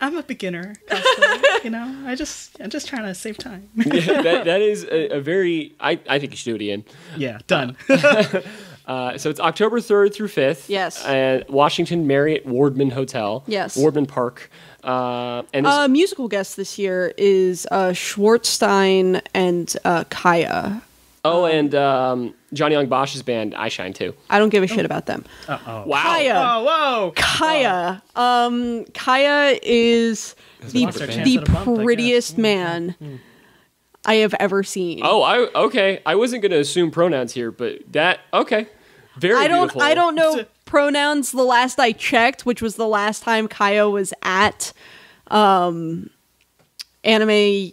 I'm a beginner. Cosplayer, you know, I'm just trying to save time. Yeah, that is a very. I think you should do it, Ian. Yeah, done. So it's October 3rd through 5th. Yes. At Washington Marriott Wardman Hotel. Yes. Wardman Park. And this, Musical guest this year is Schwartzstein and Kaya. and Johnny Young Bosch's band, I Shine too. I don't give a shit about them. Uh-oh. Wow. Kaya. Oh, whoa. Kaya. Kaya is the prettiest man I have ever seen. Okay. I wasn't going to assume pronouns here, but okay. Very beautiful. I don't know pronouns the last I checked, which was the last time Kaya was at Anime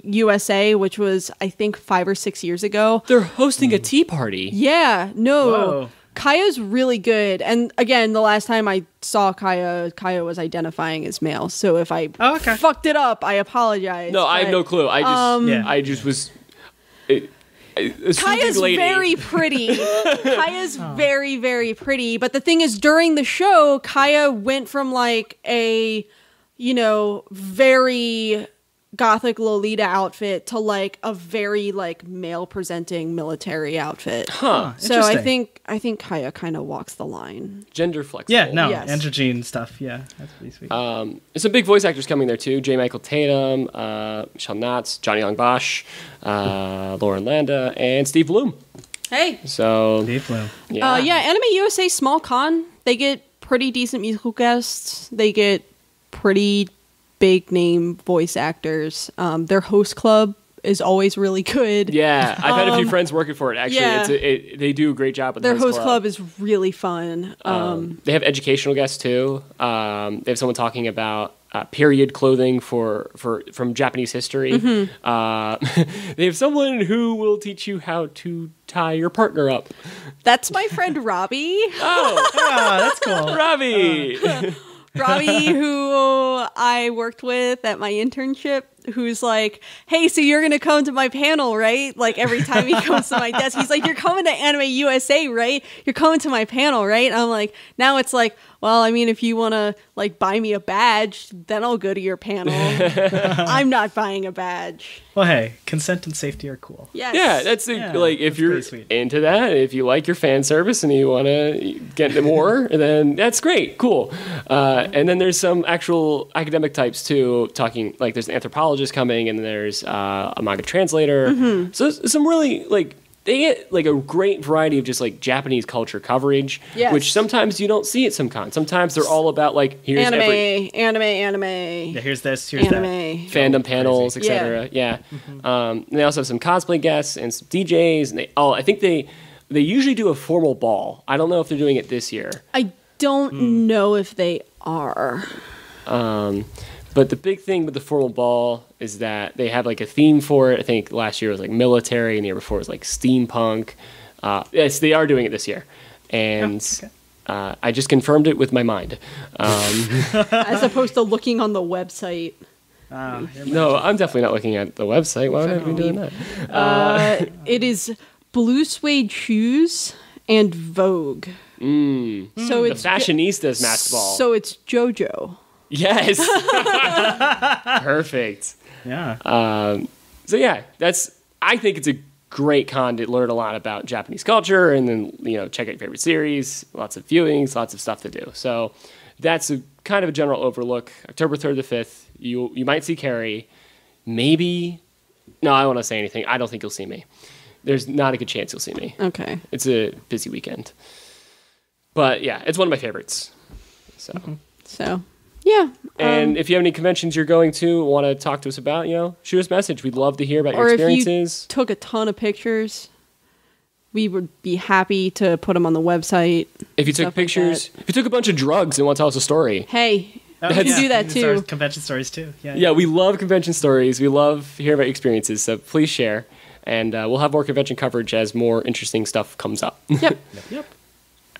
USA, which was I think 5 or 6 years ago. They're hosting a tea party. Yeah, no. Whoa. Kaya's really good. And again, the last time I saw Kaya was identifying as male. So if I fucked it up, I apologize. No, I have no clue. I just was. Kaya's lady. very pretty. Kaya's very, very pretty. But the thing is, during the show, Kaya went from like a, very gothic Lolita outfit to like a very like male presenting military outfit. So I think Kaya kind of walks the line. Gender flexible. Yeah, no, Yes. androgyne stuff. Yeah, that's pretty sweet. There's some big voice actors coming there too. J. Michael Tatum, Michelle Knotts, Johnny Young Bosch, Lauren Landa, and Steve Bloom. Hey. So Steve Bloom. yeah. Anime USA small con. They get pretty decent musical guests. They get pretty big name voice actors. Their host club is always really good. Yeah, I've had a few friends working for it. Actually, Yeah. they do a great job with Their the host club is really fun. They have educational guests too. They have someone talking about period clothing from Japanese history. They have someone who will teach you how to tie your partner up. That's my friend Robbie. That's cool. Robbie. Robbie, who I worked with at my internship, who's like, hey, so you're going to come to my panel, right? Like every time he comes to my desk, he's like, you're coming to Anime USA, right? You're coming to my panel, right? And I'm like, now it's like, well, I mean, if you want to like buy me a badge, then I'll go to your panel. I'm not buying a badge. Well, hey, consent and safety are cool. Yes. Yeah, that's like if that's you're pretty sweet. into that, if you like your fan service and you want to get more, then that's great, cool. And then there's some actual academic types too, talking like there's an anthropologist coming, and then there's a manga translator. So some really like they get like a great variety of just like Japanese culture coverage, Yes. which sometimes you don't see at some cons. Sometimes they're all about like here's Anime. Yeah, here's this, here's Anime. fandom panels, crazy. etc. Yeah. They also have some cosplay guests and some DJs, and I think they usually do a formal ball. I don't know if they're doing it this year. I don't know if they are. But the big thing with the formal ball is that they have like a theme for it. I think last year was like military, and the year before was like steampunk. Yes, they are doing it this year, and I just confirmed it with my mind. As opposed to looking on the website. No, I'm definitely not looking at the website. Why would I be doing that? It is Blue Suede Shoes and Vogue. So The it's fashionistas mask ball. So it's JoJo. Yes. Perfect. Yeah. So yeah, I think it's a great con to learn a lot about Japanese culture, and then check out your favorite series. Lots of viewings, lots of stuff to do. So that's a kind of a general overlook. October 3rd to 5th, you might see Carrie. Maybe. No, I don't want to say anything. I don't think you'll see me. There's not a good chance you'll see me. Okay. It's a busy weekend. But yeah, it's one of my favorites. So, yeah. And if you have any conventions you're going to, want to talk to us about, shoot us a message. We'd love to hear about your experiences. Or if you took a ton of pictures, we would be happy to put them on the website. If you took pictures, if you took a bunch of drugs and want to tell us a story. Hey, you can do that too. Convention stories too. Yeah, we love convention stories. We love hearing about your experiences. So please share. And we'll have more convention coverage as more interesting stuff comes up. Yep. Yep.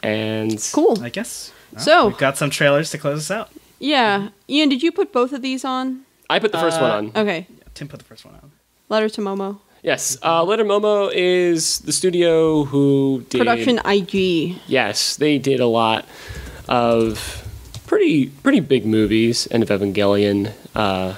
And cool. I guess. So we've got some trailers to close us out. Yeah. Ian, did you put both of these on? I put the first one on. Okay. Yeah, Tim put the first one on. Letter to Momo. Yes. Letter Momo is the studio who did... Production IG. Yes. They did a lot of pretty big movies. End of Evangelion. I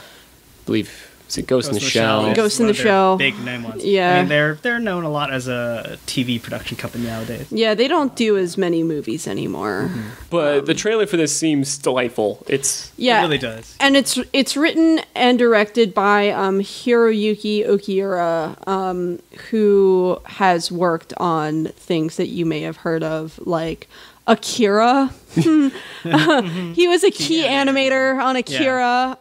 believe... Is it Ghost in the Shell? Ghost in the Shell. Big name ones. Yeah. I mean, they're known a lot as a TV production company nowadays. Yeah, they don't do as many movies anymore. Mm-hmm. But the trailer for this seems delightful. It really does. And it's written and directed by Hiroyuki Okiura, who has worked on things that you may have heard of, like Akira. He was a key animator on Akira.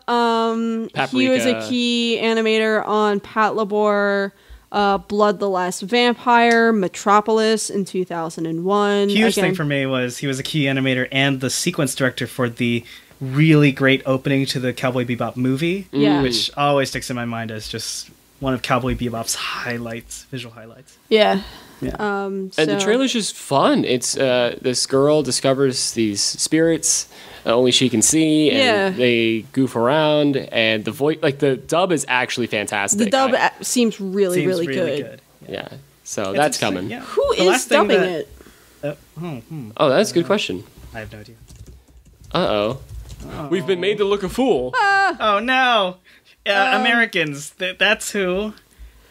He was a key animator on Patlabor, Blood the Last Vampire, Metropolis in 2001. Huge thing for me was he was a key animator and the sequence director for the really great opening to the Cowboy Bebop movie, which always sticks in my mind as just one of Cowboy Bebop's visual highlights. Yeah. Yeah. And the trailer's just fun. It's this girl discovers these spirits only she can see, and they goof around, and the voice, like the dub, is actually fantastic. The dub seems really good. Yeah. So that's coming. Yeah. Who is dubbing it? Oh, that's a good question. I have no idea. Uh-oh. We've been made to look a fool. Oh no! Americans. That's who.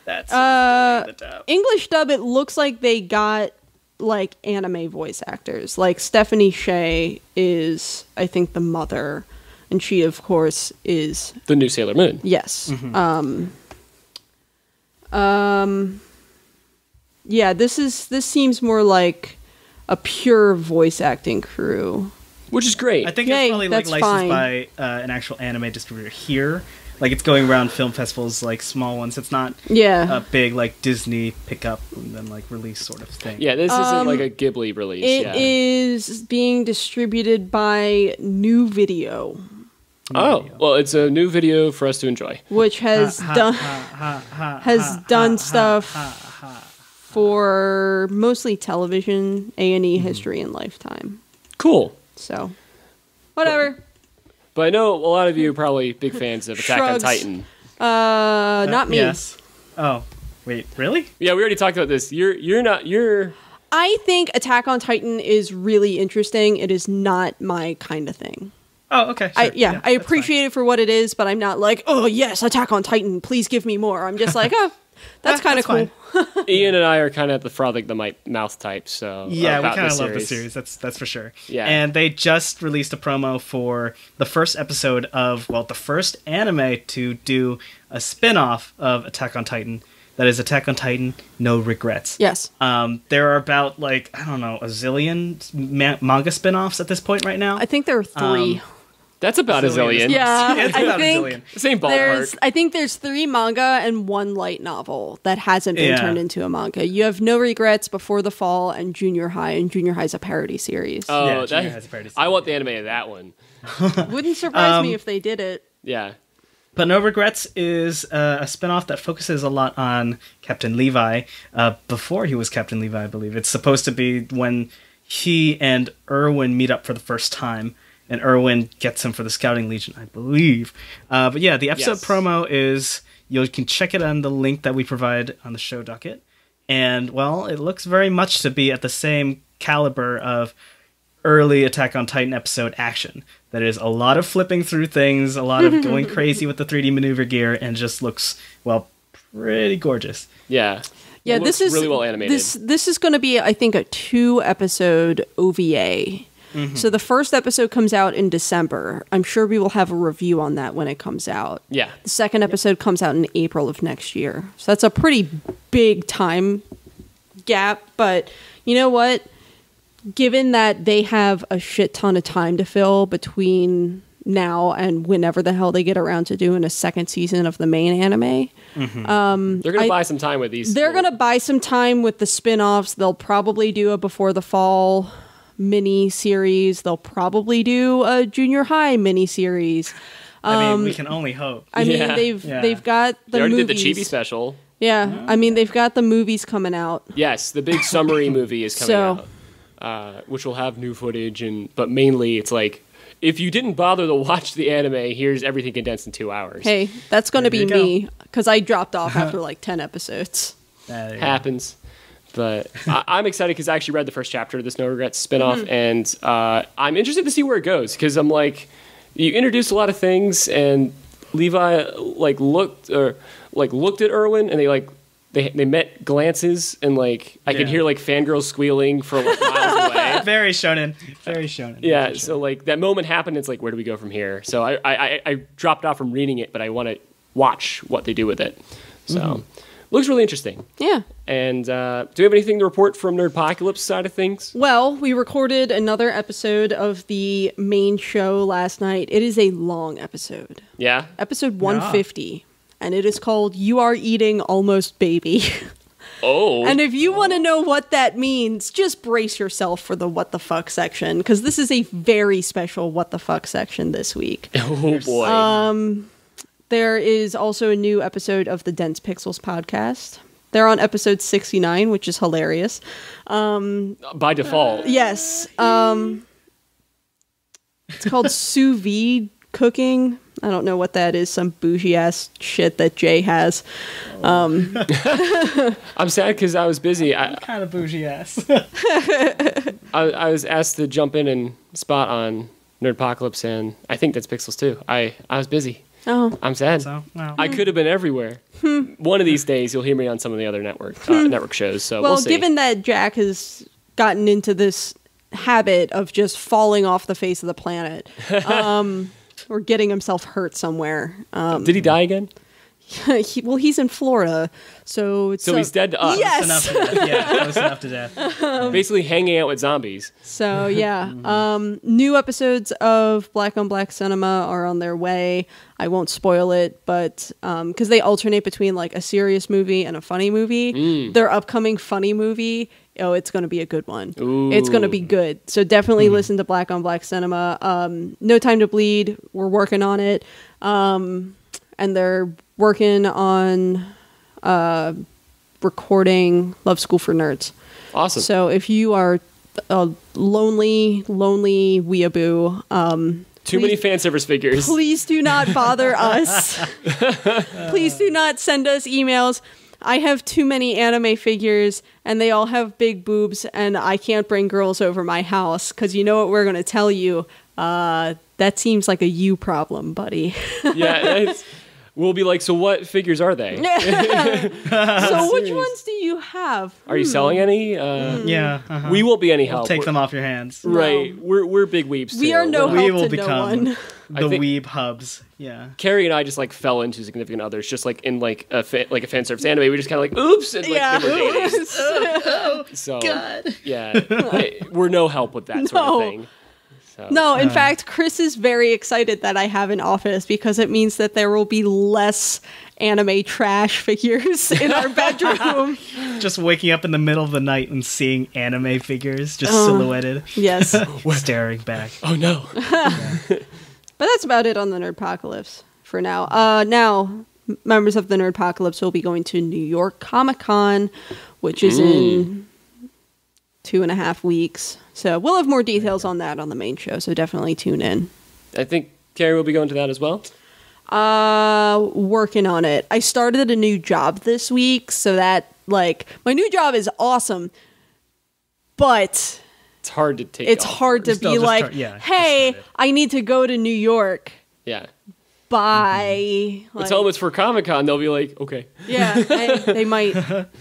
That's the dub. English dub. It looks like they got like anime voice actors. Like Stephanie Sheh is, I think, the mother, and she, of course, is the new Sailor Moon. Yes. Yeah. This seems more like a pure voice acting crew, which is great. I think it's probably like licensed by an actual anime distributor here. Like, it's going around film festivals, like, small ones. It's not a big, like, Disney pickup and then, like, release sort of thing. Yeah, this isn't, like, a Ghibli release. It is being distributed by New Video. Well, it's a new video for us to enjoy. Which has done stuff for mostly television, A&E, History, and Lifetime. Cool. So, whatever. But I know a lot of you are probably big fans of Attack on Titan. Not me. Yes. Oh, wait, really? Yeah, we already talked about this. You're. I think Attack on Titan is really interesting. It is not my kind of thing. Oh, okay. Sure. I appreciate it for what it is, but I'm not like, oh yes, Attack on Titan, please give me more. I'm just like, oh, that's kind of cool. Ian and I are kind of at the frothing the mouth type, so yeah, we kind of love the series. That's for sure. Yeah, and they just released a promo for the first episode of the first anime to do a spin-off of Attack on Titan. That is Attack on Titan: No Regrets. Yes. There are about a zillion manga spin-offs at this point right now. I think there are 3. That's about a zillion. Yeah, it's about a zillion. Same ballpark. I think there's 3 manga and 1 light novel that hasn't been turned into a manga. You have No Regrets, Before the Fall, and Junior High, and Junior High's a parody series. Oh, yeah, Junior High's a parody series. I want the anime of that one. Wouldn't surprise me if they did it. Yeah. But No Regrets is a spinoff that focuses a lot on Captain Levi. Before he was Captain Levi, I believe. It's supposed to be when he and Erwin meet up for the first time. And Erwin gets him for the Scouting Legion, I believe. But yeah, the episode promo is... You can check it on the link that we provide on the show docket. And, it looks very much to be at the same caliber of early Attack on Titan episode action. That is a lot of flipping through things, a lot of going crazy with the 3D maneuver gear, and just looks, pretty gorgeous. Yeah. Yeah, It looks really well animated. This is going to be, I think, a 2-episode OVA. So the first episode comes out in December. I'm sure we will have a review on that when it comes out. Yeah. The second episode comes out in April of next year. So that's a pretty big time gap. But you know what? Given that they have a shit ton of time to fill between now and whenever the hell they get around to doing a second season of the main anime, they're going to buy some time with these. They're going to buy some time with the spin-offs. They'll probably do a Before the Fall mini series. They'll probably do a Junior High mini series. I mean, we can only hope. I mean, they've got the They already movies. did the Chibi special. Yeah, I mean, they've got the movies coming out. Yes, the big summary movie is coming out, which will have new footage, but mainly it's like, if you didn't bother to watch the anime, here's everything condensed in 2 hours. Hey, that's going to be There you me, because I dropped off after like 10 episodes. Happens. But I'm excited because I actually read the first chapter of this No Regrets spinoff, and I'm interested to see where it goes, because I'm like, you introduced a lot of things, and Levi looked at Erwin, and they met glances, and I could hear fangirls squealing for miles away. Very shonen. Yeah, so that moment happened. It's where do we go from here? So I dropped off from reading it, but I want to watch what they do with it. So looks really interesting. Yeah. And do we have anything to report from Nerdpocalypse side of things? Well, we recorded another episode of the main show last night. It is a long episode. Yeah. Episode 150. And it is called You Are Eating Almost Baby. Oh. And if you want to know what that means, just brace yourself for the what the fuck section, because this is a very special what the fuck section this week. Oh boy. There is also a new episode of the Dense Pixels podcast. They're on episode 69, which is hilarious. By default. Yes. It's called sous vide cooking. I don't know what that is. Some bougie ass shit that Jay has. I'm sad because I was busy. Kind of bougie ass. I was asked to jump in and spot on Nerdpocalypse, and I think that's Pixels too. I was busy. Oh, I'm sad. So, well. I could have been everywhere. One of these days, you'll hear me on some of the other network shows. So we'll see. Given that Jack has gotten into this habit of just falling off the face of the planet, or getting himself hurt somewhere. Did he die again? He's in Florida, so he's dead to us. Yes. Close enough to death. Yeah, close enough to death. Basically hanging out with zombies. So yeah, new episodes of Black on Black Cinema are on their way. I won't spoil it, but because they alternate between a serious movie and a funny movie. Their upcoming funny movie, it's going to be a good one. Ooh. It's going to be good. So definitely listen to Black on Black Cinema. No Time to Bleed. We're working on it, and they're working on recording Love School for Nerds. Awesome. So if you are a lonely weeaboo, Too many fan service figures. please do not bother us. Please do not send us emails. I have too many anime figures, and they all have big boobs, and I can't bring girls over my house, because you know what we're going to tell you? That seems like a you problem, buddy. Yeah, we'll be like, so what figures are they? So which ones do you have? Are you selling any? Yeah. Uh-huh. We won't be any help. Take them off your hands. Right. We're big weeps too. We are no We help will to become no one. the think- weeb hubs. Yeah. Carrie and I just fell into significant others, just in a fan service anime. We just kind of oops, and Yeah. they were dating. So yeah, we're no help with that sort of thing. So. No, in fact, Chris is very excited that I have an office, because it means that there will be less anime trash figures in our bedroom. Just waking up in the middle of the night and seeing anime figures just silhouetted, Yes. staring back. Oh no. But that's about it on the Nerdpocalypse for now. Now, members of the Nerdpocalypse will be going to New York Comic Con, which is in 2.5 weeks. So we'll have more details on that on the main show, so definitely tune in. I think Carrie will be going to that as well. Working on it. I started a new job this week, so that, my new job is awesome, but It's hard to take. it's off. hard to Still be just like, start- yeah, just hey, started. I need to go to New York. Yeah. bye. But tell them it's for Comic-Con, they'll be like, okay. Yeah, they might.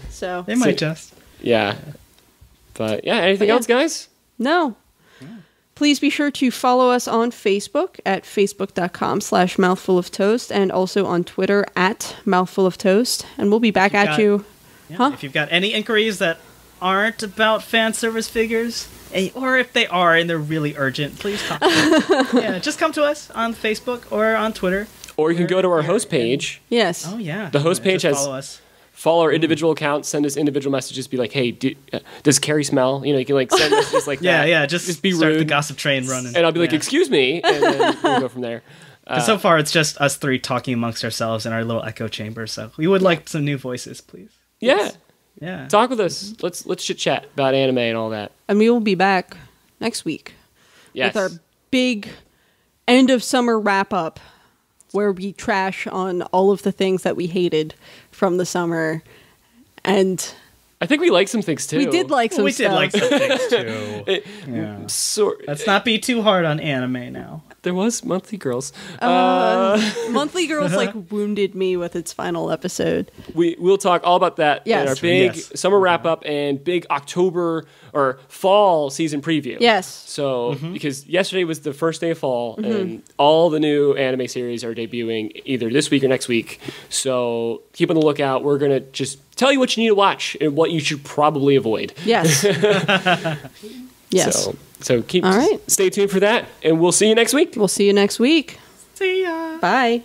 So They might just. Yeah. But yeah, anything else, guys? No. Please be sure to follow us on Facebook at facebook.com/mouthfuloftoast and also on Twitter at mouthfuloftoast. And we'll be back at you. Yeah, if you've got any inquiries that aren't about fan service figures, or if they are and they're really urgent, please talk to us. Yeah, just come to us on Facebook or on Twitter. Or you can go to our host page. Yes. Oh, yeah. The host page has... Follow us. Follow our individual accounts, send us individual messages, be like, hey, does Carrie smell? You know, you can like send messages like that. Yeah, just be start rude. the gossip train running. And I'll be like, excuse me, and then we'll go from there. So far, it's just us three talking amongst ourselves in our little echo chamber, so we would like some new voices, please. Yeah. Yeah. Talk with us. Let's chit-chat about anime and all that. And we will be back next week Yes. with our big end of summer wrap-up where we trash on all of the things that we hated from the summer. And I think we like some things, too. we did like some We stuff. did like some things, too. Yeah. Let's not be too hard on anime now. There was Monthly Girls. Monthly Girls like wounded me with its final episode. We'll talk all about that in Yes. our big Yes. summer wrap-up and big October or fall season preview. Yes. So, because yesterday was the first day of fall, and all the new anime series are debuting either this week or next week. So, keep on the lookout. We're going to just tell you what you need to watch and what you should probably avoid. Yes. Yes. So keep All right. stay tuned for that, and we'll see you next week. We'll see you next week. See ya. Bye.